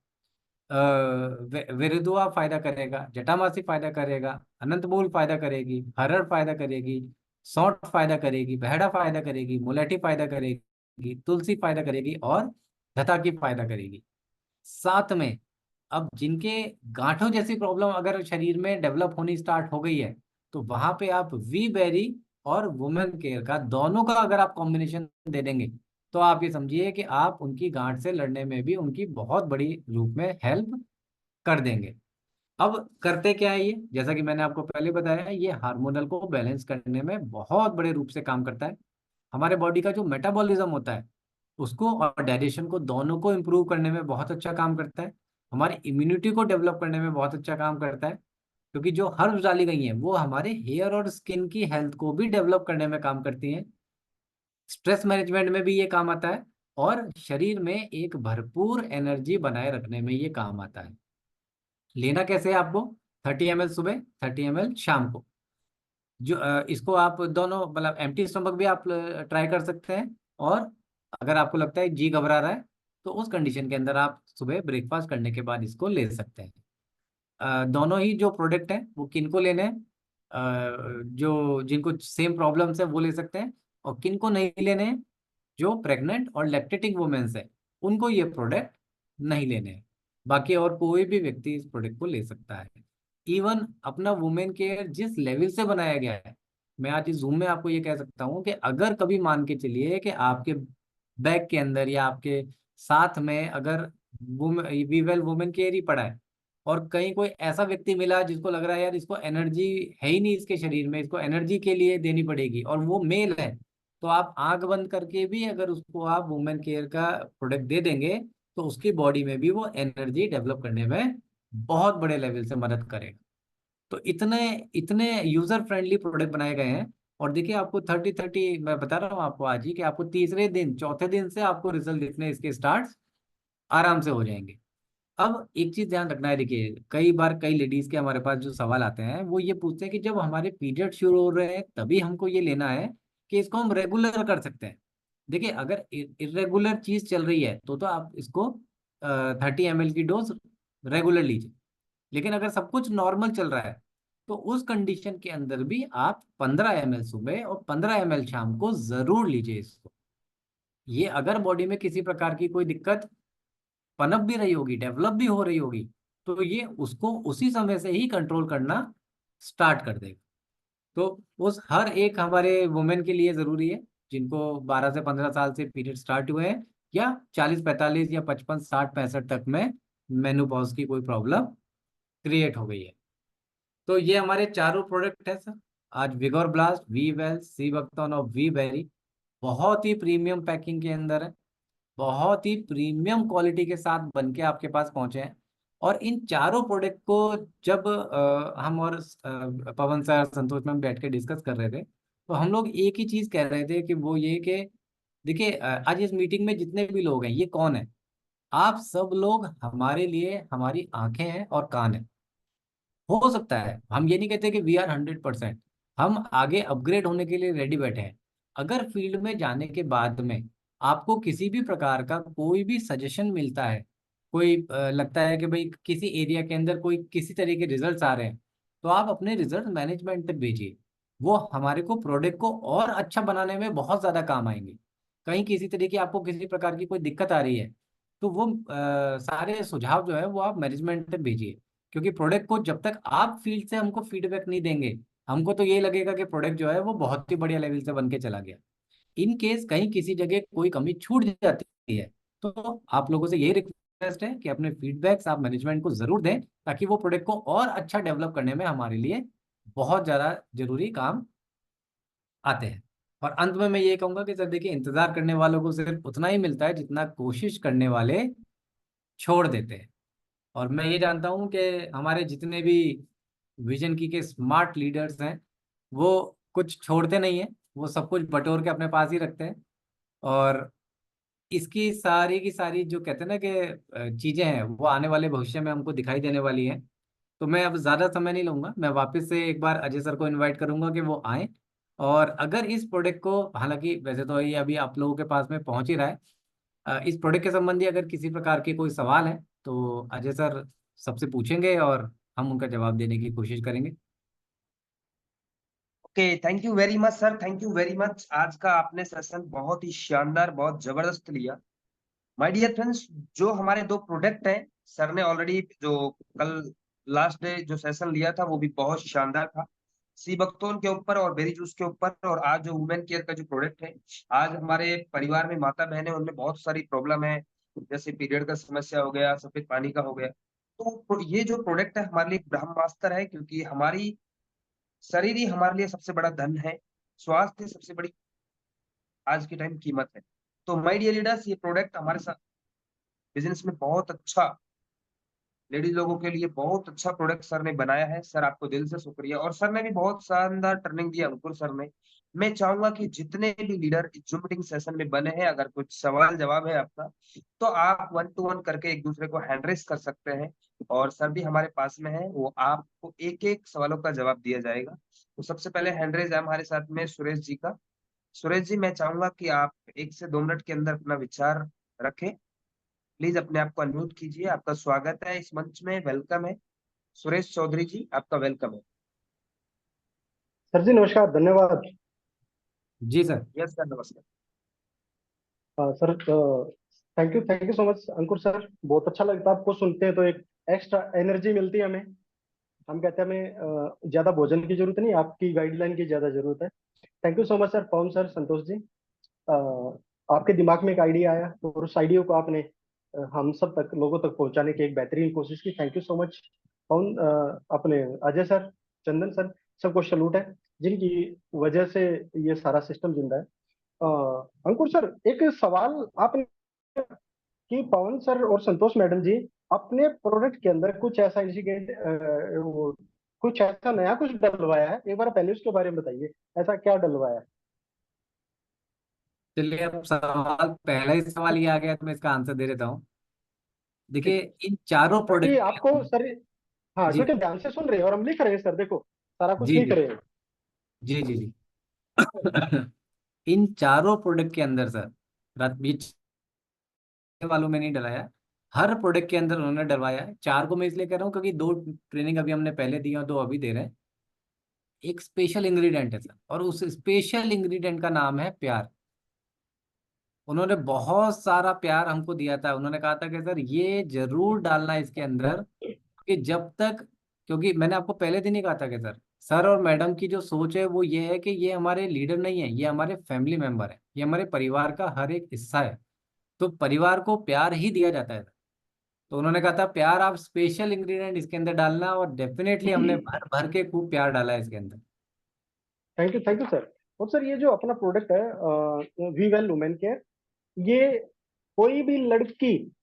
विरुदुआ फायदा करेगा, जटामासी फायदा करेगा, अनंतमूल फायदा करेगी, हरड़ फायदा करेगी, सौंठ फायदा करेगी, बहड़ा फायदा करेगी, मुलेठी फायदा करेगी, तुलसी फायदा करेगी, और धताकी फायदा करेगी। साथ में अब जिनके गांठों जैसी प्रॉब्लम अगर शरीर में डेवलप होनी स्टार्ट हो गई है, तो वहां पे आप वी बेरी और वुमेन केयर का दोनों का अगर आप कॉम्बिनेशन दे देंगे, तो आप ये समझिए कि आप उनकी गांठ से लड़ने में भी उनकी बहुत बड़ी रूप में हेल्प कर देंगे। अब करते क्या है ये, जैसा कि मैंने आपको पहले बताया, ये हार्मोनल को बैलेंस करने में बहुत बड़े रूप से काम करता है। हमारे बॉडी का जो मेटाबॉलिज्म होता है उसको और डाइजेशन को, दोनों को इम्प्रूव करने में बहुत अच्छा काम करता है। हमारी इम्यूनिटी को डेवलप करने में बहुत अच्छा काम करता है, क्योंकि जो हर्ब्स डाली गई हैं वो हमारे हेयर और स्किन की हेल्थ को भी डेवलप करने में काम करती हैं। स्ट्रेस मैनेजमेंट में भी ये काम आता है, और शरीर में एक भरपूर एनर्जी बनाए रखने में ये काम आता है। लेना कैसे है आपको, 30 ml सुबह, 30 ml शाम को। जो इसको आप दोनों मतलब एम्प्टी स्टमक भी आप ट्राई कर सकते हैं, और अगर आपको लगता है जी घबरा रहा है तो उस कंडीशन के अंदर आप सुबह ब्रेकफास्ट करने के बाद इसको ले सकते हैं। दोनों ही जो प्रोडक्ट हैं वो किनको लेने हैं, जो जिनको सेम प्रॉब्लम्स है वो ले सकते हैं, और किनको नहीं लेने हैं, जो प्रेग्नेंट और लैक्टेटिंग वुमेन्स है उनको ये प्रोडक्ट नहीं लेने हैं। बाकी और कोई भी व्यक्ति इस प्रोडक्ट को ले सकता है। इवन अपना वुमेन केयर जिस लेवल से बनाया गया है, मैं आज इस जूम में आपको ये कह सकता हूँ कि अगर कभी मान के चलिए कि आपके बैग के अंदर या आपके साथ में अगर वी वेल वुमेन केयर ही पड़ा है, और कहीं कोई ऐसा व्यक्ति मिला जिसको लग रहा है यार इसको एनर्जी है ही नहीं इसके शरीर में, इसको एनर्जी के लिए देनी पड़ेगी, और वो मेल है, तो आप आंख बंद करके भी अगर उसको आप वुमेन केयर का प्रोडक्ट दे देंगे तो उसकी बॉडी में भी वो एनर्जी डेवलप करने में बहुत बड़े लेवल से मदद करेगा। तो इतने इतने यूजर फ्रेंडली प्रोडक्ट बनाए गए हैं। और देखिए आपको 30 मैं बता रहा हूँ आपको आज ही कि आपको तीसरे दिन चौथे दिन से आपको रिजल्ट दिखने इसके स्टार्ट आराम से हो जाएंगे। अब एक चीज ध्यान रखना है, देखिए कई बार कई लेडीज के हमारे पास जो सवाल आते हैं वो ये पूछते हैं कि जब हमारे पीरियड शुरू हो रहे हैं तभी हमको ये लेना है कि इसको हम रेगुलर कर सकते हैं। देखिए अगर इरेगुलर चीज चल रही है तो आप इसको 30 ml की डोज रेगुलर लीजिए। लेकिन अगर सब कुछ नॉर्मल चल रहा है तो उस कंडीशन के अंदर भी आप 15 ml सुबह और 15 ml शाम को जरूर लीजिए इसको। ये अगर बॉडी में किसी प्रकार की कोई दिक्कत पनप भी रही होगी, डेवलप भी हो रही होगी, तो ये उसको उसी समय से ही कंट्रोल करना स्टार्ट कर देगा। तो उस हर एक हमारे वुमेन के लिए जरूरी है जिनको 12 से 15 साल से पीरियड स्टार्ट हुए हैं, या 40 45 या 55 60 65 तक में मेनोपॉज की कोई प्रॉब्लम क्रिएट हो गई है। तो ये हमारे चारों प्रोडक्ट है सर। आज विगोर ब्लास्ट, वी वेल, सी बक्तौन और वी बेरी बहुत ही प्रीमियम पैकिंग के अंदर है, बहुत ही प्रीमियम क्वालिटी के साथ बन के आपके पास पहुंचे हैं। और इन चारों प्रोडक्ट को जब हम और पवन सर, संतोष मैम बैठ के डिस्कस कर रहे थे, तो हम लोग एक ही चीज कह रहे थे कि वो ये कि देखिए आज इस मीटिंग में जितने भी लोग हैं ये कौन है, आप सब लोग हमारे लिए हमारी आंखें हैं और कान है। हो सकता है हम ये नहीं कहते कि वी आर 100%, हम आगे अपग्रेड होने के लिए रेडी बैठे हैं। अगर फील्ड में जाने के बाद में आपको किसी भी प्रकार का कोई भी सजेशन मिलता है, कोई लगता है कि भाई किसी एरिया के अंदर कोई किसी तरह के रिजल्ट्स आ रहे हैं, तो आप अपने रिजल्ट मैनेजमेंट तक भेजिए। वो हमारे को प्रोडक्ट को और अच्छा बनाने में बहुत ज़्यादा काम आएंगे। कहीं किसी तरह की आपको किसी प्रकार की कोई दिक्कत आ रही है तो वो सारे सुझाव जो है वो आप मैनेजमेंट तक भेजिए। क्योंकि प्रोडक्ट को जब तक आप फील्ड से हमको फीडबैक नहीं देंगे, हमको तो ये लगेगा कि प्रोडक्ट जो है वो बहुत ही बढ़िया लेवल से बन के चला गया। इन केस कहीं किसी जगह कोई कमी छूट जाती है तो आप लोगों से यही रिक्वेस्ट है कि अपने फीडबैक्स आप मैनेजमेंट को जरूर दें, ताकि वो प्रोडक्ट को और अच्छा डेवलप करने में हमारे लिए बहुत ज़्यादा जरूरी काम आते हैं। और अंत में मैं ये कहूंगा कि सर देखिए इंतजार करने वालों को सिर्फ उतना ही मिलता है जितना कोशिश करने वाले छोड़ देते हैं। और मैं ये जानता हूँ कि हमारे जितने भी विजन की के स्मार्ट लीडर्स हैं वो कुछ छोड़ते नहीं हैं, वो सब कुछ बटोर के अपने पास ही रखते हैं। और इसकी सारी की सारी जो कहते हैं ना कि चीजें हैं वो आने वाले भविष्य में हमको दिखाई देने वाली हैं। तो मैं अब ज्यादा समय नहीं लूंगा, मैं वापस से एक बार अजय सर को इनवाइट करूंगा कि वो आए। और अगर इस प्रोडक्ट को, हालांकि वैसे तो ये अभी आप लोगों के पास में पहुंच ही रहा है, इस प्रोडक्ट के संबंधी अगर किसी प्रकार के कोई सवाल है तो अजय सर सबसे पूछेंगे और हम उनका जवाब देने की कोशिश करेंगे। Okay, thank you very much sir, thank you very much. आज का आपने सेशन बहुत ही शानदार, बहुत जबरदस्त लिया। माय डियर फ्रेंड्स, जो हमारे दो प्रोडक्ट हैं, सर ने ऑलरेडी जो कल लास्ट डे जो सेशन लिया था वो भी बहुत शानदार था, सी बख्तौन के ऊपर और बेरी जूस के ऊपर। और आज जो वुमेन केयर का जो प्रोडक्ट है, आज हमारे परिवार में माता बहन है, उनमें बहुत सारी प्रॉब्लम है, जैसे पीरियड का समस्या हो गया, सफेद पानी का हो गया। तो ये जो प्रोडक्ट है हमारे लिए ब्रह्मास्त्र है, क्योंकि हमारी शरीर ही हमारे लिए सबसे बड़ा धन है, स्वास्थ्य सबसे बड़ी आज के टाइम कीमत है। तो माय डियर लीडर्स, ये प्रोडक्ट हमारे साथ बिजनेस में बहुत अच्छा, लेडीज लोगों के लिए बहुत अच्छा प्रोडक्ट सर ने बनाया है। सर आपको दिल से शुक्रिया। और सर ने भी बहुत शानदार ट्रेनिंग दिया, अंकुर सर ने, मैं चाहूंगा कि जितने भी लीडर जूम मीटिंग सेशन में बने हैं, अगर कुछ सवाल जवाब है आपका, तो आप 1 to 1 करके एक दूसरे को हैंड रेस कर सकते हैं। और सर भी हमारे पास में है, वो आपको एक एक सवालों का जवाब दिया जाएगा। तो सबसे पहले हैंड रेस है हमारे साथ में सुरेश जी का। सुरेश जी, मैं चाहूंगा कि आप 1 से 2 मिनट के अंदर अपना विचार रखें। प्लीज अपने आप को अनम्यूट कीजिए। आपका स्वागत है इस मंच में, वेलकम है। सुरेश चौधरी जी, आपका वेलकम है। सर जी नमस्कार, धन्यवाद। जी सर। यस सर, नमस्कार। Sir thank you so much Ankur sir. बहुत अच्छा लगता है आपको सुनते हैं तो एक एक्स्ट्रा एनर्जी मिलती है हमें। हम कहते हैं हमें ज्यादा भोजन की जरूरत नहीं, आपकी गाइडलाइन की ज्यादा जरूरत है। Thank you so much sir, Pawan sir, Santosh ji. अ, आपके दिमाग में एक आइडिया आया और उस आइडिया को आपने हम सब तक, लोगों तक पहुंचाने की एक बेहतरीन कोशिश की। थैंक यू सो मच पवन। अपने अजय सर, चंदन सर, सबको सलूट है जिनकी वजह से ये सारा सिस्टम जिंदा है। अ, अंकुर सर, एक सवाल आपने कि पवन सर और संतोष मैडम जी अपने प्रोडक्ट के अंदर कुछ ऐसा इंसिडेंट, कुछ ऐसा नया कुछ डलवाया है, एक बार पहले उसके बारे में बताइए। ऐसा क्या डलवाया है? चलिए, अब सवाल, पहला ही सवाल ये आ गया तो मैं इसका आंसर दे देता हूँ। देखिए, ठीक। इन चारों ताकि प्रोडक्ट आपको सर, हाँ जी क्योंकि ध्यान से सुन रहे हैं और हम लिख रहे हैं सर, देखो सारा कुछ जी लिख जी रहे हैं। जी जी जी इन चारों प्रोडक्ट के अंदर सर, रात बीच वालों में नहीं डलाया। हर प्रोडक्ट के अंदर उन्होंने डलवाया है। चार को मैं इसलिए कह रहा हूँ क्योंकि दो ट्रेनिंग अभी हमने पहले दी और दो अभी दे रहे हैं। एक स्पेशल इंग्रेडिएंट है सर, और उस स्पेशल इंग्रेडिएंट का नाम है प्यार। उन्होंने बहुत सारा प्यार हमको दिया था। उन्होंने कहा था कि सर ये जरूर डालना है इसके अंदर, कि जब तक, क्योंकि मैंने आपको पहले दिन ही कहा था कि सर और मैडम की जो सोच है वो ये है कि ये हमारे लीडर नहीं है, ये हमारे फैमिली मेंबर है, ये हमारे परिवार का हर एक हिस्सा है। तो परिवार को प्यार ही दिया जाता है। तो उन्होंने कहा था प्यार आप स्पेशल इंग्रेडिएंट इसके अंदर डालना, और डेफिनेटली हमने भर भर के खूब प्यार डाला है इसके अंदर। Thank you sir. और सर ये जो अपना प्रोडक्ट है वी वेल वुमेन केयर, ये कोई भी लड़की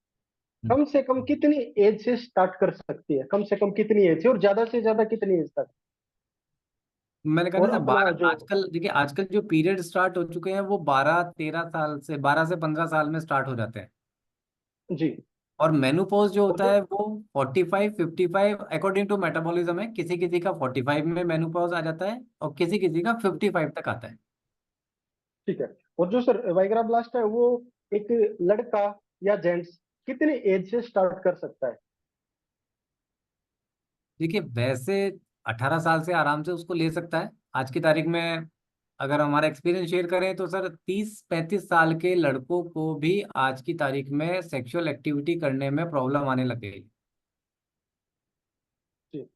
कम से कम कितनी एज से स्टार्ट कर सकती है? कम से कम कितनी एज से और ज्यादा से ज्यादा कितनी एज तक? मैंने कहा ना और सर, अपना बारह, जो, आजकल देखिए, आजकल जो पीरियड स्टार्ट हो चुके हैं वो 12-13 साल से, 12 से 15 साल में स्टार्ट हो जाते हैं। जी। और मेनोपॉज जो और होता जो, है वो 45-55 अकॉर्डिंग टू मेटाबॉलिज्म है। किसी किसी का 45 में मेनोपॉज आ जाता है और किसी किसी का 55 तक आता है। ठीक है। और जो सर वाइग्रा ब्लास्ट है वो एक लड़का या जेंट्स कितनी एज से स्टार्ट कर सकता है? देखिए, वैसे 18 साल से आराम से उसको ले सकता है आज की तारीख में। अगर हमारा एक्सपीरियंस शेयर करें तो सर 30-35 साल के लड़कों को भी आज की तारीख में सेक्सुअल एक्टिविटी करने में प्रॉब्लम आने लग गई। जी।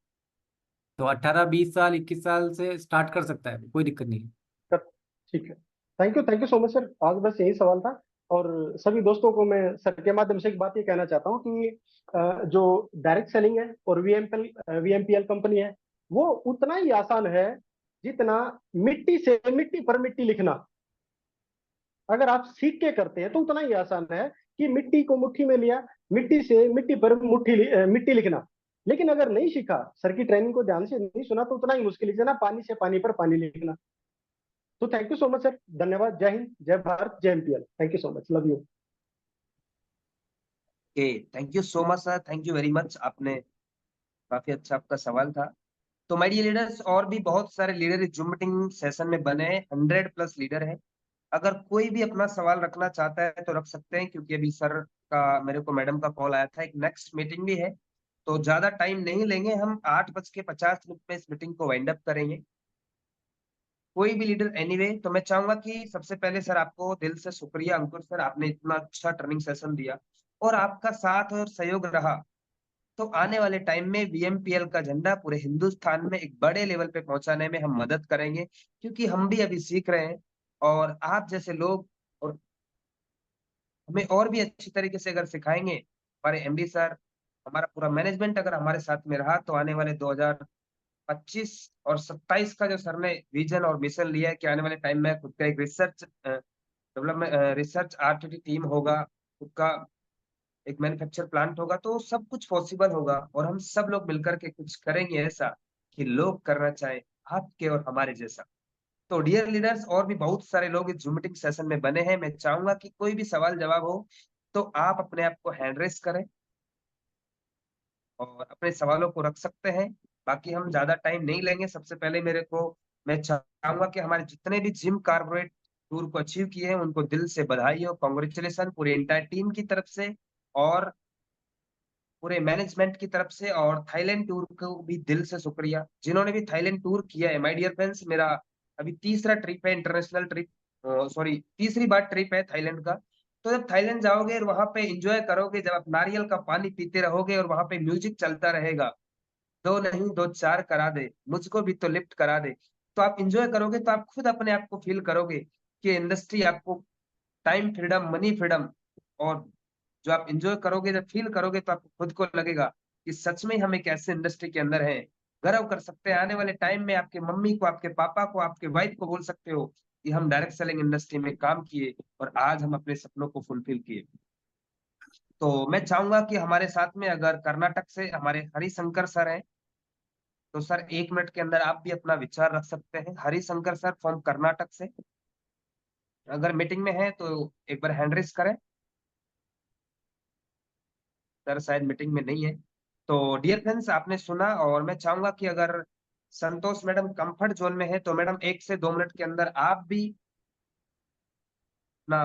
तो 18-20 साल, 21 साल से स्टार्ट कर सकता है, कोई दिक्कत नहीं है। कर- ठीक है। Thank you so much sir. आज बस यही सवाल था। और सभी दोस्तों को मैं सर के माध्यम से एक बात ये कहना चाहता हूँ कि जो डायरेक्ट सेलिंग है और वीएमपीएल कंपनी है, वो उतना ही आसान है जितना मिट्टी से मिट्टी पर मिट्टी लिखना। अगर आप सीख के करते हैं तो उतना ही आसान है कि मिट्टी को मुट्ठी में लिया, मिट्टी से मिट्टी पर मिट्टी लिखना। लेकिन अगर नहीं सीखा, सर की ट्रेनिंग को ध्यान से नहीं सुना, तो उतना ही मुश्किल है ना पानी से पानी पर पानी लिखना। तो thank you so much sir, धन्यवाद। जय हिंद, जय भारत, जय MPL. Thank you so much, love you. Okay, thank you so much sir, thank you very much. आपने काफी अच्छा आपका सवाल था। तो माय डियर लीडर्स, और भी बहुत सारे लीडर इस जूम मीटिंग सेशन में बने हैं, 100+ लीडर हैं। अगर कोई भी अपना सवाल रखना चाहता है तो रख सकते हैं, क्योंकि अभी सर का, मेरे को मैडम का कॉल आया था, एक नेक्स्ट मीटिंग भी है। तो ज्यादा टाइम नहीं लेंगे, हम 8:50 में इस मीटिंग को वाइंड अप करेंगे। कोई भी लीडर एनीवे, तो मैं चाहूंगा कि सबसे पहले सर आपको दिल से शुक्रिया अंकुर सर, आपने इतना अच्छा ट्रेनिंग सेशन दिया और आपका साथ और सहयोग रहा। तो आने वाले टाइम में वीएमपीएल का झंडा पूरे हिंदुस्तान में एक बड़े लेवल पे पहुंचाने में हम मदद करेंगे, क्योंकि हम भी अभी सीख रहे हैं। और आप जैसे लोग और हमें और भी अच्छी तरीके से अगर सिखाएंगे, हमारे एमडी सर, हमारा पूरा मैनेजमेंट अगर हमारे साथ में रहा, तो आने वाले 2025 और 27 का जो सर ने विजन और मिशन लिया है कि आने वाले टाइम में खुद का एक research development, research RTT team होगा, खुद का एक मैन्युफैक्चर प्लांट होगा, तो सब कुछ पॉसिबल होगा। और हम सब लोग मिलकर के कुछ करेंगे ऐसा कि लोग करना चाहे, आपके और हमारे जैसा। तो डियर लीडर्स, और भी बहुत सारे लोग इस जूम मीटिंग सेशन में बने हैं। मैं चाहूंगा कि कोई भी सवाल जवाब हो तो आप अपने आप को हैंड रेस करें और अपने सवालों को रख सकते हैं। बाकी हम ज्यादा टाइम नहीं लेंगे। सबसे पहले मैं चाहूंगा कि हमारे जितने भी जिम कारपोरेट टूर को अचीव किए हैं उनको दिल से बधाई हो, कॉन्ग्रेचुलेसन पूरी एंटायर टीम की तरफ से और पूरे मैनेजमेंट की तरफ से, और थाईलैंड टूर को भी दिल से शुक्रिया। जिन्होंने भी थाईलैंड टूर किया है, माय डियर फ्रेंड्स, मेरा अभी तीसरा ट्रिप है, इंटरनेशनल ट्रिप, सॉरी तीसरी बार ट्रिप है थाईलैंड का। तो जब थाईलैंड जाओगे और वहां पे एंजॉय करोगे, जब आप नारियल का पानी पीते रहोगे और वहां पे म्यूजिक चलता रहेगा, दो नहीं दो चार करा दे, मुझको भी तो लिफ्ट करा दे, तो आप इंजॉय करोगे, तो आप खुद अपने आप को फील करोगे कि इंडस्ट्री आपको टाइम फ्रीडम, मनी फ्रीडम, और जो आप इंजॉय करोगे, जब फील करोगे, तो आपको खुद को लगेगा कि सच में हम एक ऐसे इंडस्ट्री के अंदर हैं। गर्व कर सकते हैं आने वाले टाइम में, आपके मम्मी को, आपके पापा को, आपके वाइफ को बोल सकते हो कि हम डायरेक्ट सेलिंग इंडस्ट्री में काम किए और आज हम अपने सपनों को फुलफिल किए। तो मैं चाहूंगा कि हमारे साथ में अगर कर्नाटक से हमारे हरिशंकर सर हैं, तो सर 1 मिनट के अंदर आप भी अपना विचार रख सकते हैं। हरिशंकर सर फ्रॉम कर्नाटक से अगर मीटिंग में है तो एक बार हैंड रेस करें। सर शायद मीटिंग में नहीं है। तो डियर फ्रेंड्स, आपने सुना, और मैं चाहूंगा कि अगर संतोष मैडम कंफर्ट जोन में है तो मैडम 1 से 2 मिनट के अंदर आप भी अपना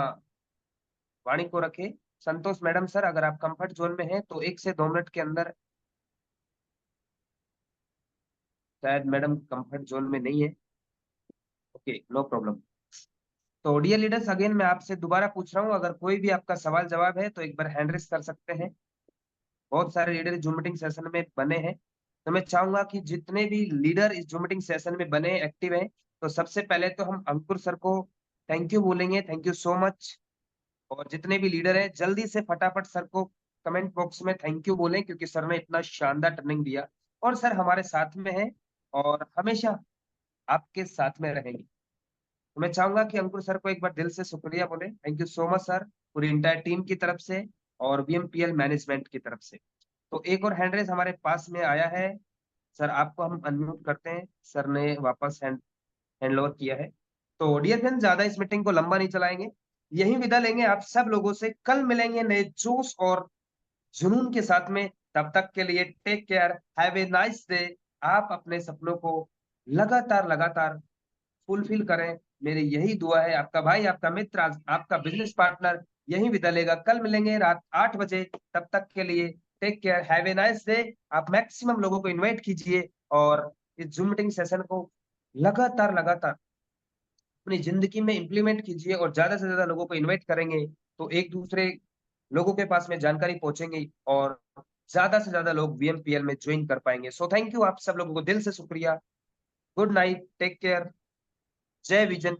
वाणी को रखें। संतोष मैडम सर, अगर आप कंफर्ट जोन में हैं तो 1 से 2 मिनट के अंदर, शायद मैडम कंफर्ट जोन में नहीं है। Okay, no problem. तो डियर लीडर्स, अगेन मैं आपसे दोबारा पूछ रहा हूँ, अगर कोई भी आपका सवाल जवाब है तो एक बार हैंड रेस कर सकते हैं। बहुत सारे लीडर जूम मीटिंग सेशन में बने हैं, तो मैं चाहूंगा कि जितने भी लीडर इस जूम मीटिंग सेशन में बने एक्टिव हैं, तो सबसे पहले तो हम अंकुर सर को थैंक यू बोलेंगे, थैंक यू सो मच। और जितने भी लीडर हैं जल्दी से फटाफट सर को कमेंट बॉक्स में थैंक यू बोलें, क्योंकि सर ने इतना शानदार ट्रेनिंग दिया और सर हमारे साथ में है और हमेशा आपके साथ में रहेंगे। तो मैं चाहूंगा कि अंकुर सर को एक बार दिल से शुक्रिया बोले, thank you so much sir, पूरी इंटायर टीम की तरफ से और बीएमपीएल मैनेजमेंट की तरफ से। तो एक और हैंड रेस हमारे पास में आया है, सर आपको हम अनम्यूट करते हैं। सर ने वापस हैंड ओवर किया है। तो डियर फ्रेंड्स, ज्यादा इस मीटिंग को लंबा नहीं चलाएंगे, यही विदा लेंगे आप सब लोगों से। कल मिलेंगे नए जोश और जुनून के साथ में। तब तक के लिए take care, have a nice day. आप अपने सपनों को लगातार लगातार फुलफिल करें, मेरी यही दुआ है। आपका भाई, आपका मित्र, आपका बिजनेस पार्टनर यही विदा लेगा। कल मिलेंगे रात 8 बजे। तब तक के लिए take care, have a nice day. आप मैक्सिमम लोगों को इनवाइट कीजिए और इस जूम मीटिंग सेशन को लगातार लगातार अपनी जिंदगी में इंप्लीमेंट कीजिए, और ज्यादा से ज्यादा लोगों को इनवाइट करेंगे तो एक दूसरे लोगों के पास में जानकारी पहुंचेंगे और ज्यादा से ज्यादा लोग वीएमपीएल में ज्वाइन कर पाएंगे। सो थैंक यू, आप सब लोगों को दिल से शुक्रिया। गुड नाइट, टेक केयर, जय विजन।